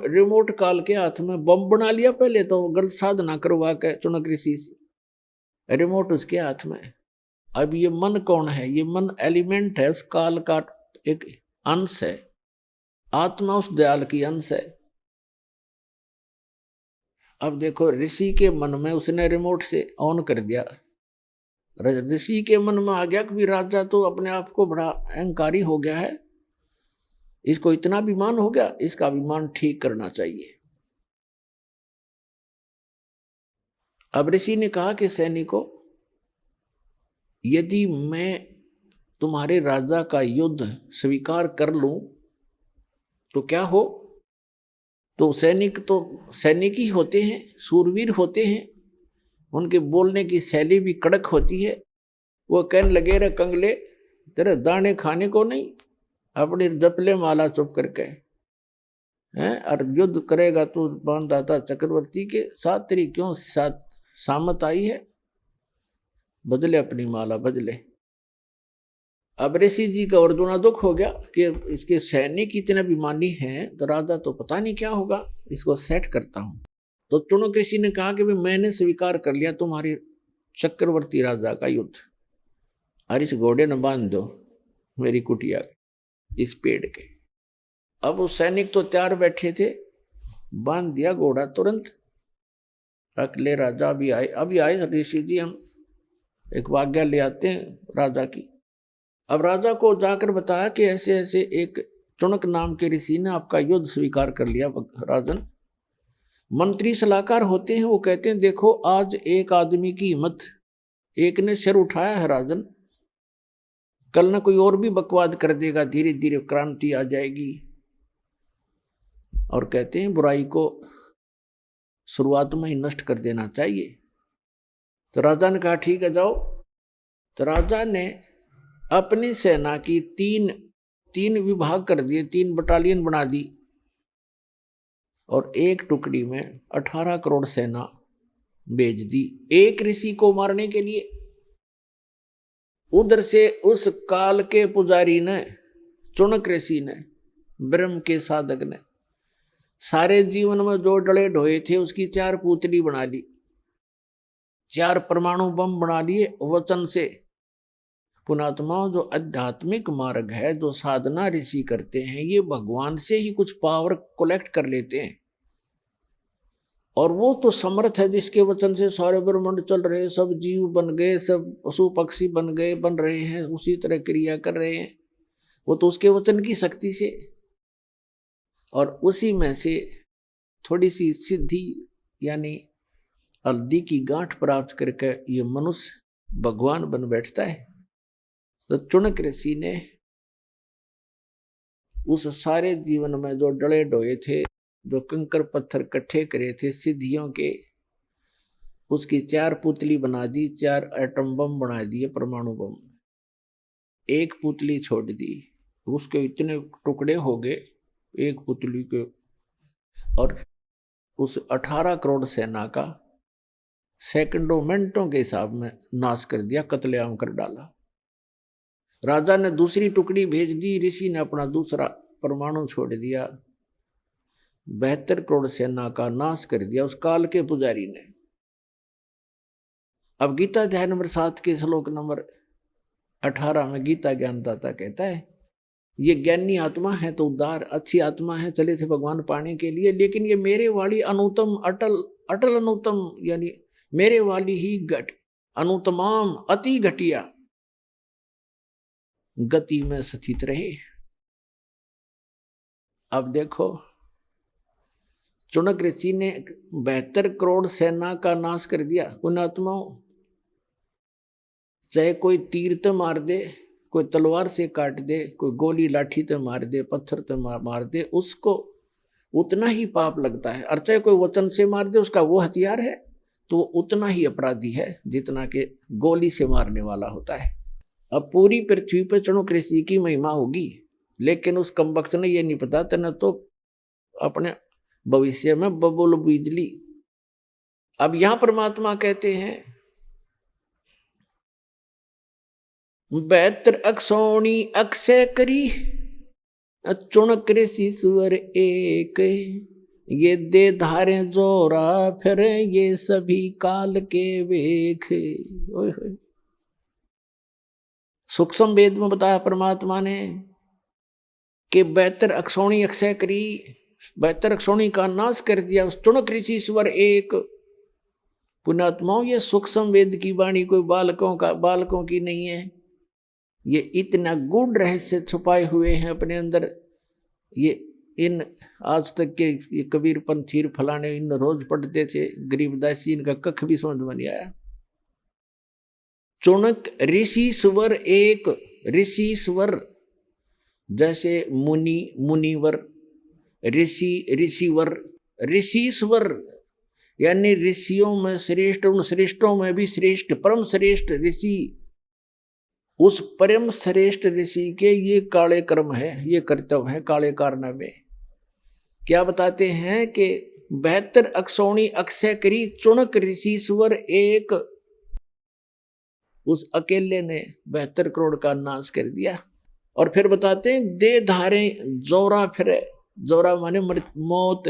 रिमोट काल के हाथ में बम बना लिया। पहले तो गलत साधना करवा के चुनक ऋषि से रिमोट उसके हाथ में। अब ये मन कौन है? ये मन एलिमेंट है, उस काल का एक अंश है। आत्मा उस दयाल की अंश है। अब देखो ऋषि के मन में उसने रिमोट से ऑन कर दिया। ऋषि के मन में आ गया कि राजा तो अपने आप को बड़ा अहंकारी हो गया है, इसको इतना अभिमान हो गया, इसका अभिमान ठीक करना चाहिए। अब ऋषि ने कहा कि सैनिकों, यदि मैं तुम्हारे राजा का युद्ध स्वीकार कर लूं तो क्या हो? तो सैनिक ही होते हैं, सूरवीर होते हैं, उनके बोलने की शैली भी कड़क होती है। वो कहने लगे रे कंगले, तेरे दाने खाने को नहीं, अपनी जपले माला चुप करके हैं, और युद्ध करेगा तो मानधाता चक्रवर्ती के साथ तेरी क्यों सामत आई है? बदले अपनी माला बदले। अब ऋषि जी का और दूना दुख हो गया कि इसके सैनिक इतने अभिमानी हैं, तो राजा तो पता नहीं क्या होगा, इसको सेट करता हूं। तो चुनक ऋषि ने कहा कि भाई मैंने स्वीकार कर लिया तुम्हारे चक्रवर्ती राजा का युद्ध, और इस घोड़े ने बांध दो मेरी कुटिया इस पेड़ के। अब वो सैनिक तो तैयार बैठे थे, बांध दिया घोड़ा तुरंत। अगले राजा भी आए। अभी आए ऋषि जी, हम एक आज्ञा ले आते हैं राजा की। अब राजा को जाकर बताया कि ऐसे ऐसे एक चुनक नाम के ऋषि ने आपका युद्ध स्वीकार कर लिया। राजन, मंत्री सलाहकार होते हैं, वो कहते हैं देखो आज एक आदमी की हिम्मत, एक ने सिर उठाया है राजन, कल ना कोई और भी बकवाद कर देगा, धीरे धीरे क्रांति आ जाएगी। और कहते हैं बुराई को शुरुआत में ही नष्ट कर देना चाहिए। तो राजा ने कहा ठीक है जाओ। तो राजा ने अपनी सेना की तीन विभाग कर दिए, 3 बटालियन बना दी, और एक टुकड़ी में 18 करोड़ सेना भेज दी एक ऋषि को मारने के लिए। उधर से उस काल के पुजारी ने, चुनक ऋषि ने, ब्रह्म के साधक ने सारे जीवन में जो डले ढोए थे उसकी 4 पुतली बना ली, 4 परमाणु बम बना लिए वचन से। पुणात्माओं, जो आध्यात्मिक मार्ग है, जो साधना ऋषि करते हैं, ये भगवान से ही कुछ पावर कलेक्ट कर लेते हैं। और वो तो समर्थ है जिसके वचन से सारे ब्रह्मांड चल रहे हैं, सब जीव बन गए, सब पशु पक्षी बन गए, बन रहे हैं, उसी तरह क्रिया कर रहे हैं। वो तो उसके वचन की शक्ति से, और उसी में से थोड़ी सी सिद्धि यानी हल्दी की गांठ प्राप्त करके ये मनुष्य भगवान बन बैठता है। तो चुनक ऋषि ने उस सारे जीवन में जो डले डोए थे, जो कंकर पत्थर इकट्ठे करे थे सिद्धियों के, उसकी 4 पुतली बना दी, 4 एटम बम बना दिए, परमाणु बम। एक पुतली छोड़ दी, उसके इतने टुकड़े हो गए एक पुतली के, और उस 18 करोड़ सेना का सेकंडों मिनटों के हिसाब में नाश कर दिया, कत्लेआम कर डाला। राजा ने दूसरी टुकड़ी भेज दी, ऋषि ने अपना दूसरा परमाणु छोड़ दिया, 72 करोड़ सेना का नाश कर दिया उस काल के पुजारी ने। अब गीता अध्याय नंबर 7 के श्लोक नंबर 18 में गीता ज्ञानदाता कहता है, ये ज्ञानी आत्मा है तो उदार अच्छी आत्मा है, चले थे भगवान पाने के लिए, लेकिन ये मेरे वाली अनुतम अटल अटल अनुतम, यानी मेरे वाली ही अनुतमाम अति घटिया गति में स्थित रहे। अब देखो, चुनक ऋषि ने 72 करोड़ सेना का नाश कर दिया। उन आत्माओं, चाहे कोई तीर तो मार दे, कोई तलवार से काट दे, कोई गोली लाठी तो मार दे, पत्थर तो मार दे, उसको उतना ही पाप लगता है। और चाहे कोई वचन से मार दे, उसका वो हथियार है तो उतना ही अपराधी है जितना कि गोली से मारने वाला होता है। अब पूरी पृथ्वी पर चुनक ऋषि की महिमा होगी, लेकिन उस कमबख्त ने ये नहीं पता तेने तो अपने भविष्य में बबुल बिजली। अब यहां परमात्मा कहते हैं 72 अक्षौणी अक्षय करी, चुनक ऋषि स्वर एक, ये दे धारे जोरा फिर ये सभी काल के वेख। ओए होए, सूक्ष्म वेद में बताया परमात्मा ने कि 72 अक्षौणी अक्षय करी, 72 अक्षौणी का नाश कर दिया उस चुनक ऋषि स्वर एक। पुण्यात्माओं, ये सूक्ष्म वेद की वाणी कोई बालकों की नहीं है, ये इतना गूढ़ रहस्य छुपाए हुए हैं अपने अंदर। ये इन आज तक के ये कबीर पंथीर फलाने इन रोज पढ़ते थे, गरीबदासी इनका कख भी समझ में नहीं आया। चुनक ऋषि स्वर एक, ऋषि स्वर जैसे मुनि मुनिवर, ऋषि ऋषिवर, ऋषि स्वर यानी ऋषियों में श्रेष्ठ, उन श्रेष्ठों में भी श्रेष्ठ, परम श्रेष्ठ ऋषि। उस परम श्रेष्ठ ऋषि के ये काले कर्म है, ये कर्तव्य है काले कारनामे। क्या बताते हैं कि 72 अक्षौणी अक्षय करी, चुनक ऋषि स्वर एक। उस अकेले ने 72 करोड़ का नाश कर दिया। और फिर बताते हैं दे धारे जोरा फिरे, जोरा माने मौत,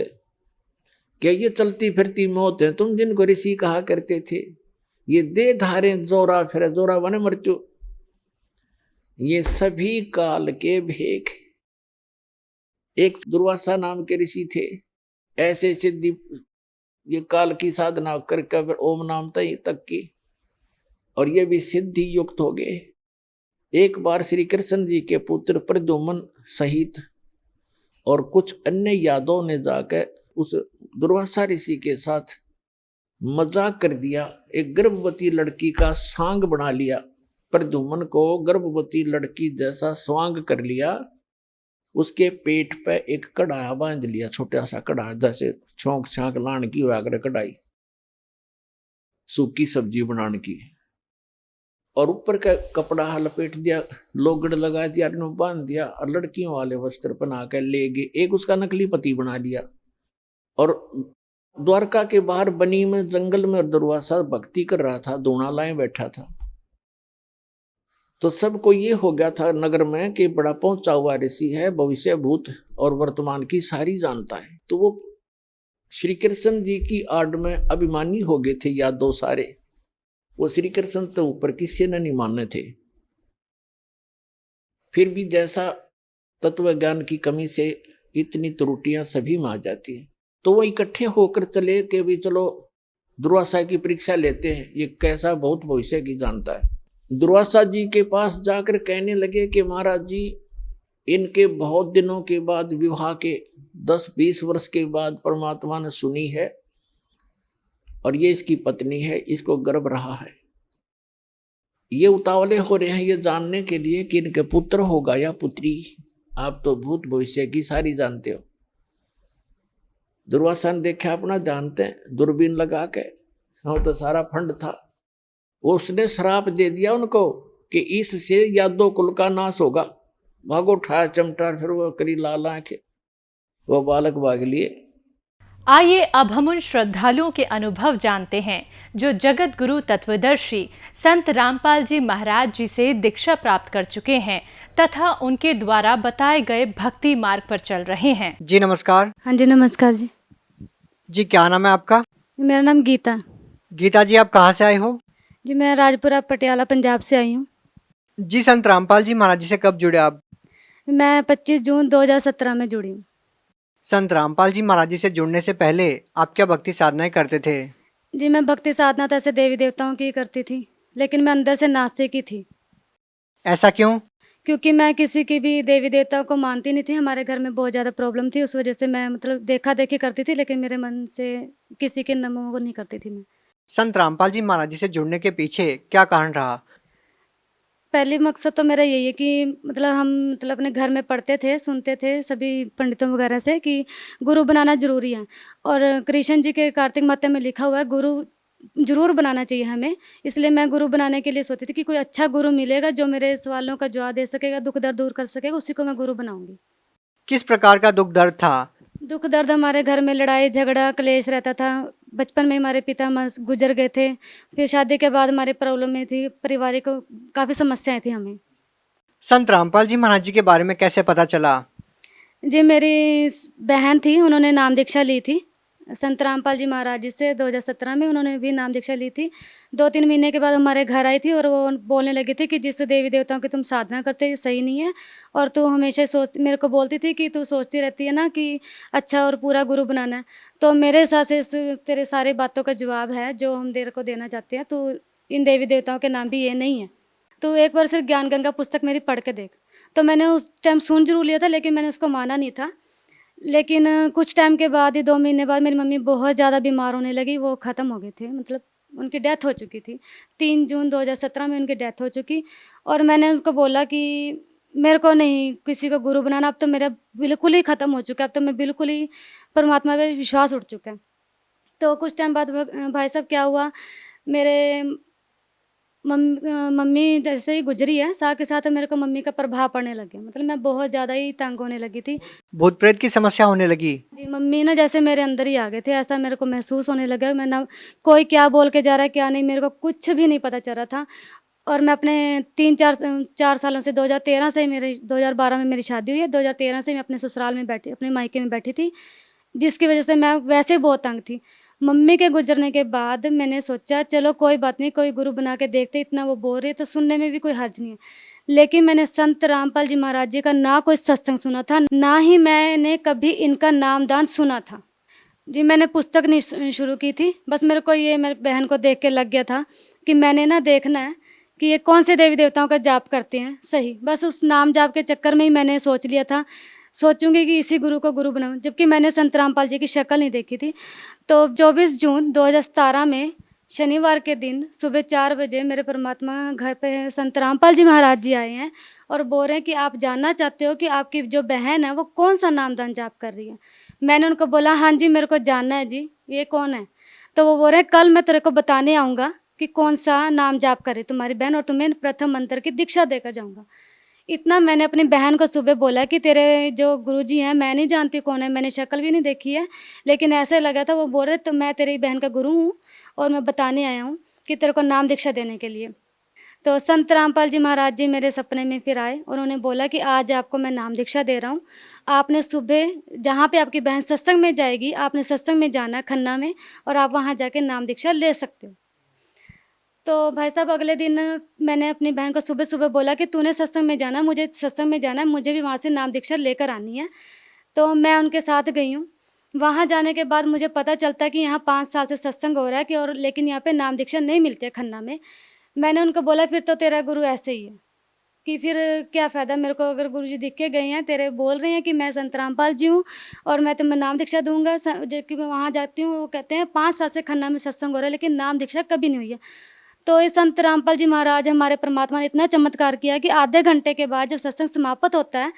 क्या ये चलती फिरती मौत है तुम जिनको ऋषि कहा करते थे। ये दे धारे जोरा फिरे, जोरा माने मृत्यु, ये सभी काल के भेख। एक दुर्वासा नाम के ऋषि थे, ऐसे सिद्धि ये काल की साधना करके ओम नाम तक की, और ये भी सिद्धि युक्त हो गए। एक बार श्री कृष्ण जी के पुत्र प्रद्युम्न सहित और कुछ अन्य यादवों ने जाकर उस दुर्वासा ऋषि के साथ मजाक कर दिया, एक गर्भवती लड़की का सांग बना लिया, प्रद्युम्न को गर्भवती लड़की जैसा स्वांग कर लिया, उसके पेट पे एक कढ़ा बांध लिया, छोटा सा कढ़ा, जैसे छोंक छांक लान की हुआ कर कढ़ाई सूखी सब्जी बनाने की, और ऊपर का कपड़ा लपेट दिया, लोगड़ लगा दिया, बांध दिया, और लड़कियों वाले वस्त्र पहना कर ले गए। एक उसका नकली पति बना लिया, और द्वारका के बाहर बनी में जंगल में दुर्वासा भक्ति कर रहा था, दोना लाए बैठा था। तो सबको ये हो गया था नगर में कि बड़ा पहुंचा हुआ ऋषि है, भविष्य भूत और वर्तमान की सारी जानता है। तो वो श्री कृष्ण जी की आड़ में अभिमानी हो गए थे यादव सारे। वो श्री कृष्ण तो ऊपर किसी ने नहीं माने थे, फिर भी जैसा तत्व ज्ञान की कमी से इतनी त्रुटियां सभी में आ जाती हैं, तो वो इकट्ठे होकर चले कि भी चलो दुर्वासा की परीक्षा लेते हैं, ये कैसा बहुत भविष्य की जानता है। दुर्वासा जी के पास जाकर कहने लगे कि महाराज जी, इनके बहुत दिनों के बाद विवाह के 10-20 वर्ष के बाद परमात्मा ने सुनी है, और ये इसकी पत्नी है, इसको गर्भ रहा है। ये उतावले हो रहे हैं ये जानने के लिए कि इनके पुत्र होगा या पुत्री। आप तो भूत भविष्य की सारी जानते हो। दुर्वासा ने देखा अपना, जानते हैं, दूरबीन लगा के, हाँ तो सारा फंड था। उसने श्राप दे दिया उनको कि इससे यादव कुल का नाश होगा। भागो, उठाया चमटा, फिर वो करी लाल आंखें, वो बालक भाग लिए। आइए अब हम उन श्रद्धालुओं के अनुभव जानते हैं जो जगत गुरु तत्वदर्शी संत रामपाल जी महाराज जी से दीक्षा प्राप्त कर चुके हैं तथा उनके द्वारा बताए गए भक्ति मार्ग पर चल रहे हैं। जी नमस्कार। हाँ जी नमस्कार जी। जी क्या नाम है आपका? मेरा नाम गीता। गीता जी, आप कहाँ से आए हो? जी मैं राजपुरा पटियाला पंजाब से आई हूँ। जी संत रामपाल जी महाराज जी से कब जुड़े आप? मैं 25 जून 2017 में जुड़ी हूँ। संत रामपाल जी महाराज जी से जुड़ने से पहले आप क्या भक्ति साधनाएं करते थे? जी मैं भक्ति साधना तो ऐसे देवी देवताओं की करती थी, लेकिन मैं अंदर से नास्तिक की थी। ऐसा क्यों? क्योंकि मैं किसी की भी देवी देवताओं को मानती नहीं थी। हमारे घर में बहुत ज़्यादा प्रॉब्लम थी, उस वजह से मैं मतलब देखा देखी करती थी, लेकिन मेरे मन से किसी के नामों को नहीं करती थी मैं। संत रामपाल जी महाराज जी से जुड़ने के पीछे क्या कारण रहा? पहली मकसद तो मेरा यही है कि मतलब हम मतलब अपने घर में पढ़ते थे, सुनते थे सभी पंडितों वगैरह से कि गुरु बनाना ज़रूरी है, और कृष्ण जी के कार्तिक मात्य में लिखा हुआ है गुरु जरूर बनाना चाहिए हमें। इसलिए मैं गुरु बनाने के लिए सोचती थी कि कोई अच्छा गुरु मिलेगा जो मेरे सवालों का जवाब दे सकेगा, दुख दर्द दूर कर सकेगा, उसी को मैं गुरु बनाऊंगी। किस प्रकार का दुख दर्द था? दुख दर्द, हमारे घर में लड़ाई झगड़ा क्लेश रहता था। बचपन में हमारे पिता गुजर गए थे, फिर शादी के बाद हमारी प्रॉब्लम में थी, पारिवारिक काफ़ी समस्याएं थी हमें। संत रामपाल जी महाराज जी के बारे में कैसे पता चला? जी मेरी बहन थी, उन्होंने नाम दीक्षा ली थी संत रामपाल जी महाराज जी से 2017 में। उन्होंने भी नाम दीक्षा ली थी। 2-3 महीने के बाद हमारे घर आई थी और वो बोलने लगी थी कि जिस देवी देवताओं की तुम साधना करते हो सही नहीं है, और तू हमेशा मेरे को बोलती थी कि तू सोचती रहती है ना कि अच्छा और पूरा गुरु बनाना है। तो मेरे हिसाब से तेरे सारे बातों का जवाब है जो हम तेरे को देना चाहते हैं। तो इन देवी देवताओं के नाम भी ये नहीं है, तो एक बार सिर्फ ज्ञान गंगा पुस्तक मेरी पढ़ के देख। तो मैंने उस टाइम सुन जरूर लिया था, लेकिन मैंने उसको माना नहीं था। लेकिन कुछ टाइम के बाद ही 2 महीने बाद मेरी मम्मी बहुत ज़्यादा बीमार होने लगी। वो ख़त्म हो गए थे, मतलब उनकी डेथ हो चुकी थी। 3 जून 2017 में उनकी डेथ हो चुकी। और मैंने उनको बोला कि मेरे को नहीं किसी को गुरु बनाना, अब तो मेरा बिल्कुल ही ख़त्म हो चुका है, अब तो मैं बिल्कुल ही परमात्मा पे विश्वास उठ चुका है। तो कुछ टाइम बाद भाई साहब क्या हुआ, मेरे मम्मी जैसे ही गुजरी है, साथ के साथ मेरे को मम्मी का प्रभाव पड़ने लग गया। मतलब मैं बहुत ज़्यादा ही तंग होने लगी थी। भूत प्रेत की समस्या होने लगी? जी मम्मी ना जैसे मेरे अंदर ही आ गए थे, ऐसा मेरे को महसूस होने लगा। मैं ना कोई क्या बोल के जा रहा है क्या नहीं, मेरे को कुछ भी नहीं पता चल रहा था। और मैं अपने 3-4 सालों से 2013 से मेरी 2012 में मेरी शादी हुई है। 2013 से मैं अपने ससुराल में बैठी, अपने मायके में बैठी थी, जिसकी वजह से मैं वैसे बहुत तंग थी। मम्मी के गुजरने के बाद मैंने सोचा चलो कोई बात नहीं, कोई गुरु बना के देखते, इतना वो बोल रहे तो सुनने में भी कोई हर्ज नहीं है। लेकिन मैंने संत रामपाल जी महाराज जी का ना कोई सत्संग सुना था, ना ही मैंने कभी इनका नामदान सुना था। जी मैंने पुस्तक नहीं शुरू की थी, बस मेरे को ये मेरी बहन को देख के लग गया था कि मैंने ना देखना है कि ये कौन से देवी देवताओं का जाप करते हैं सही। बस उस नाम जाप के चक्कर में ही मैंने सोच लिया था, सोचूंगी कि इसी गुरु को गुरु बनाऊं, जबकि मैंने संत रामपाल जी की शक्ल नहीं देखी थी। तो 24 जून 2017 में शनिवार के दिन सुबह 4 बजे मेरे परमात्मा घर पे संत रामपाल जी महाराज जी आए हैं और बोल रहे हैं कि आप जानना चाहते हो कि आपकी जो बहन है वो कौन सा नामदान जाप कर रही है। मैंने उनको बोला हाँ जी मेरे को जानना है जी, ये कौन है। तो वो बोल रहे हैं कल मैं तेरे को बताने आऊँगा कि कौन सा नाम जाप करे तुम्हारी बहन, और तुम्हें प्रथम मंत्र की दीक्षा देकर जाऊँगा। इतना मैंने अपनी बहन को सुबह बोला कि तेरे जो गुरुजी हैं मैं नहीं जानती कौन है, मैंने शक्ल भी नहीं देखी है, लेकिन ऐसे लगा था वो बोल रहे तो मैं तेरी बहन का गुरु हूँ और मैं बताने आया हूँ कि तेरे को नाम दीक्षा देने के लिए। तो संत रामपाल जी महाराज जी मेरे सपने में फिर आए और उन्होंने बोला कि आज आपको मैं नाम दीक्षा दे रहा हूँ। आपने सुबह जहाँ पे आपकी बहन सत्संग में जाएगी, आपने सत्संग में जाना खन्ना में, और आप वहाँ जाके नाम दीक्षा ले सकते हो। तो भाई साहब अगले दिन मैंने अपनी बहन को सुबह सुबह बोला कि तूने सत्संग में जाना, मुझे सत्संग में जाना है, मुझे भी वहाँ से नाम दीक्षा लेकर आनी है। तो मैं उनके साथ गई हूँ। वहाँ जाने के बाद मुझे पता चलता कि यहाँ 5 साल से सत्संग हो रहा है कि और लेकिन यहाँ पे नाम दीक्षा नहीं मिलती है खन्ना में। मैंने उनको बोला फिर तो तेरा गुरु ऐसे ही है, कि फिर क्या फ़ायदा मेरे को, अगर गुरुजी दिख के गए हैं, तेरे बोल रहे हैं कि मैं संत रामपाल जी हूँ और मैं तुम्हें नाम दीक्षा दूंगा, जबकि मैं वहाँ जाती हूँ, वो कहते हैं 5 साल से खन्ना में सत्संग हो रहा है लेकिन नाम दीक्षा कभी नहीं हुई है। तो ये संत रामपाल जी महाराज, हमारे परमात्मा ने इतना चमत्कार किया कि आधे घंटे के बाद जब सत्संग समाप्त होता है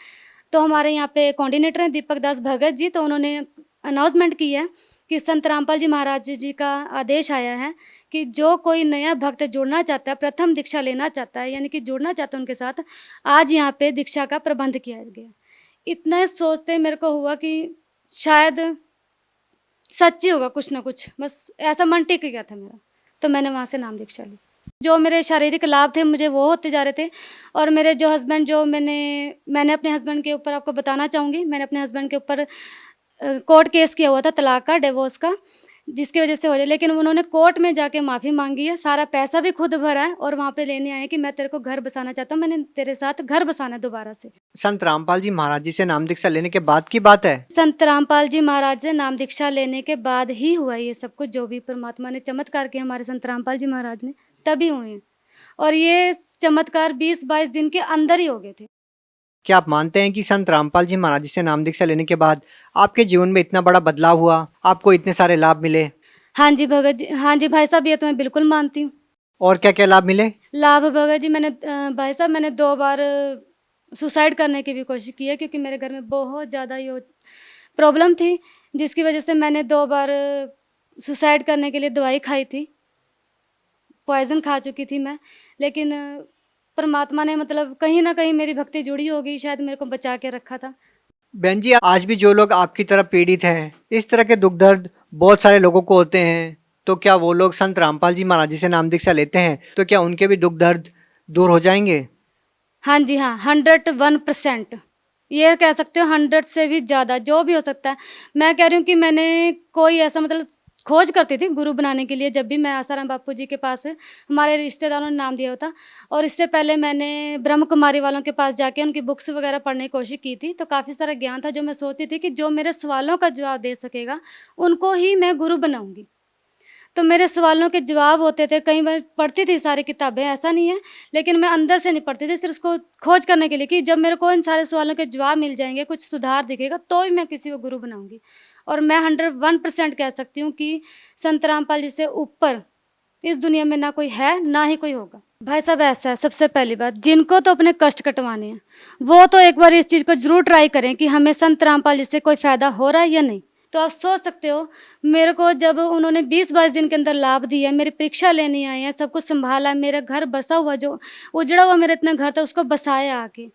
तो हमारे यहाँ पे कोऑर्डिनेटर हैं दीपक दास भगत जी, तो उन्होंने अनाउंसमेंट की है कि संत रामपाल जी महाराज जी का आदेश आया है कि जो कोई नया भक्त जुड़ना चाहता है, प्रथम दीक्षा लेना चाहता है, यानी कि जुड़ना चाहता है उनके साथ, आज यहाँ पे दीक्षा का प्रबंध किया गया। इतना सोचते मेरे को हुआ कि शायद सच्ची होगा कुछ ना कुछ, बस ऐसा मन टिक गया था मेरा। तो मैंने वहाँ से नाम दीक्षा ली। जो मेरे शारीरिक लाभ थे मुझे वो होते जा रहे थे, और मेरे जो हस्बैंड, जो मैंने अपने हस्बैंड के ऊपर आपको बताना चाहूँगी, मैंने अपने हस्बैंड के ऊपर कोर्ट केस किया हुआ था, तलाक का, डिवोर्स का, जिसकी वजह से हो जाए, लेकिन उन्होंने कोर्ट में जाके माफ़ी मांगी है, सारा पैसा भी खुद भरा है, और वहाँ पे लेने आए कि मैं तेरे को घर बसाना चाहता हूँ, मैंने तेरे साथ घर बसाना है दोबारा से। संत रामपाल जी महाराज जी से नाम दीक्षा लेने के बाद की बात है? संत रामपाल जी महाराज से नाम दीक्षा लेने के बाद ही हुआ ये सब कुछ, जो भी परमात्मा ने चमत्कार किए हमारे संत रामपाल जी महाराज ने, तभी हुए हैं। और ये चमत्कार 20-22 दिन के अंदर ही हो गए थे। क्या आप मानते हैं कि संत रामपाल जी महाराज जी से नाम दीक्षा लेने के बाद आपके जीवन में इतना बड़ा बदलाव हुआ, आपको इतने सारे लाभ मिले? हाँ जी भगत जी, हाँ जी भाई साहब, ये तो मैं बिल्कुल मानती हूँ। और क्या क्या लाभ मिले? लाभ भगत जी, मैंने भाई साहब, मैंने 2 बार सुसाइड करने की भी कोशिश की है, क्योंकि मेरे घर में बहुत ज़्यादा ये प्रॉब्लम थी, जिसकी वजह से मैंने 2 बार सुसाइड करने के लिए दवाई खाई थी, पॉइजन खा चुकी थी मैं, लेकिन परमात्मा ने मतलब कहीं ना कहीं मेरी भक्ति जुड़ी होगी, शायद मेरे को बचा के रखा था। बहन जी, आज भी जो लोग आपकी तरह पीड़ित हैं, इस तरह के दुख दर्द बहुत सारे लोगों को होते हैं, तो क्या वो लोग संत रामपाल जी महाराज जी से नाम दीक्षा लेते हैं तो क्या उनके भी दुख दर्द दूर हो जाएंगे? हाँ जी हाँ, 101%, ये कह सकते हो 100 से भी ज़्यादा, जो भी हो सकता है। मैं कह रही हूँ कि मैंने कोई ऐसा मतलब खोज करती थी गुरु बनाने के लिए, जब भी मैं आसाराम बापू जी के पास, हमारे रिश्तेदारों ने नाम दिया होता, और इससे पहले मैंने ब्रह्म कुमारी वालों के पास जाके उनकी बुक्स वगैरह पढ़ने की कोशिश की थी, तो काफ़ी सारा ज्ञान था, जो मैं सोचती थी कि जो मेरे सवालों का जवाब दे सकेगा उनको ही मैं गुरु बनाऊंगी। तो मेरे सवालों के जवाब होते थे, कई बार पढ़ती थी सारी किताबें, ऐसा नहीं है, लेकिन मैं अंदर से नहीं पढ़ती थी, सिर्फ उसको खोज करने के लिए कि जब मेरे को इन सारे सवालों के जवाब मिल जाएंगे, कुछ सुधार दिखेगा, तो ही मैं किसी को गुरु बनाऊंगी। और मैं 101% कह सकती हूँ कि संत रामपाल जी से ऊपर इस दुनिया में ना कोई है, ना ही कोई होगा। भाई साहब, ऐसा है, सबसे पहली बात, जिनको तो अपने कष्ट कटवाने हैं वो तो एक बार इस चीज़ को जरूर ट्राई करें कि हमें संत रामपाल जी से कोई फ़ायदा हो रहा है या नहीं। तो आप सोच सकते हो, मेरे को जब उन्होंने 20-22 दिन के अंदर लाभ दिया, मेरी परीक्षा लेने आए हैं, सब कुछ संभाला, मेरा घर बसा हुआ, जो उजड़ा हुआ मेरा इतना घर था उसको बसाया आके।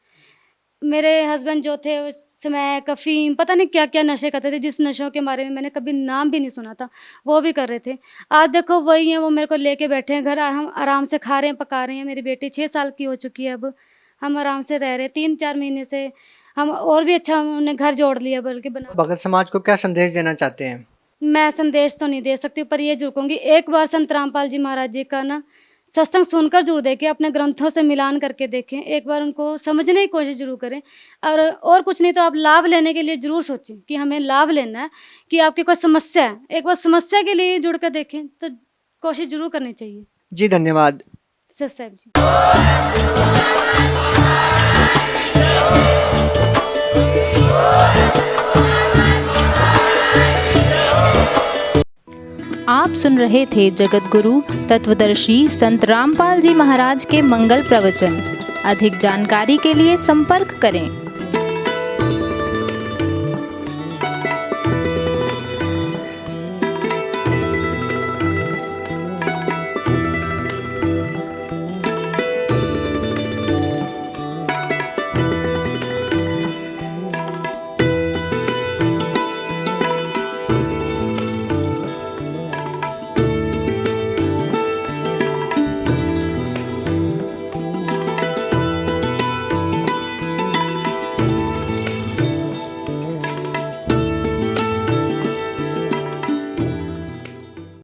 मेरे हस्बैंड जो थे उस समय अफीम, पता नहीं क्या क्या नशे करते थे, जिस नशों के बारे में मैंने कभी नाम भी नहीं सुना था, वो भी कर रहे थे। आज देखो वही हैं, वो मेरे को लेके बैठे हैं घर, हम आराम से खा रहे हैं, पका रहे हैं। मेरी बेटी 6 साल की हो चुकी है, अब हम आराम से रह रहे हैं। 3-4 महीने से हम और भी अच्छा हमने घर जोड़ लिया, बल्कि बना। भगत समाज को क्या संदेश देना चाहते हैं? मैं संदेश तो नहीं दे सकती, पर ये जरूर कहूँगी, एक बार संत रामपाल जी महाराज जी का ना सत्संग सुनकर जरूर देखें, अपने ग्रंथों से मिलान करके देखें, एक बार उनको समझने की कोशिश जरूर करें। और कुछ नहीं तो आप लाभ लेने के लिए जरूर सोचें कि हमें लाभ लेना है, कि आपकी कोई समस्या है, एक बार समस्या के लिए जुड़ कर देखें, तो कोशिश जरूर करनी चाहिए। जी धन्यवाद सर साहब जी। आप सुन रहे थे जगत गुरु तत्वदर्शी संत रामपाल जी महाराज के मंगल प्रवचन। अधिक जानकारी के लिए संपर्क करें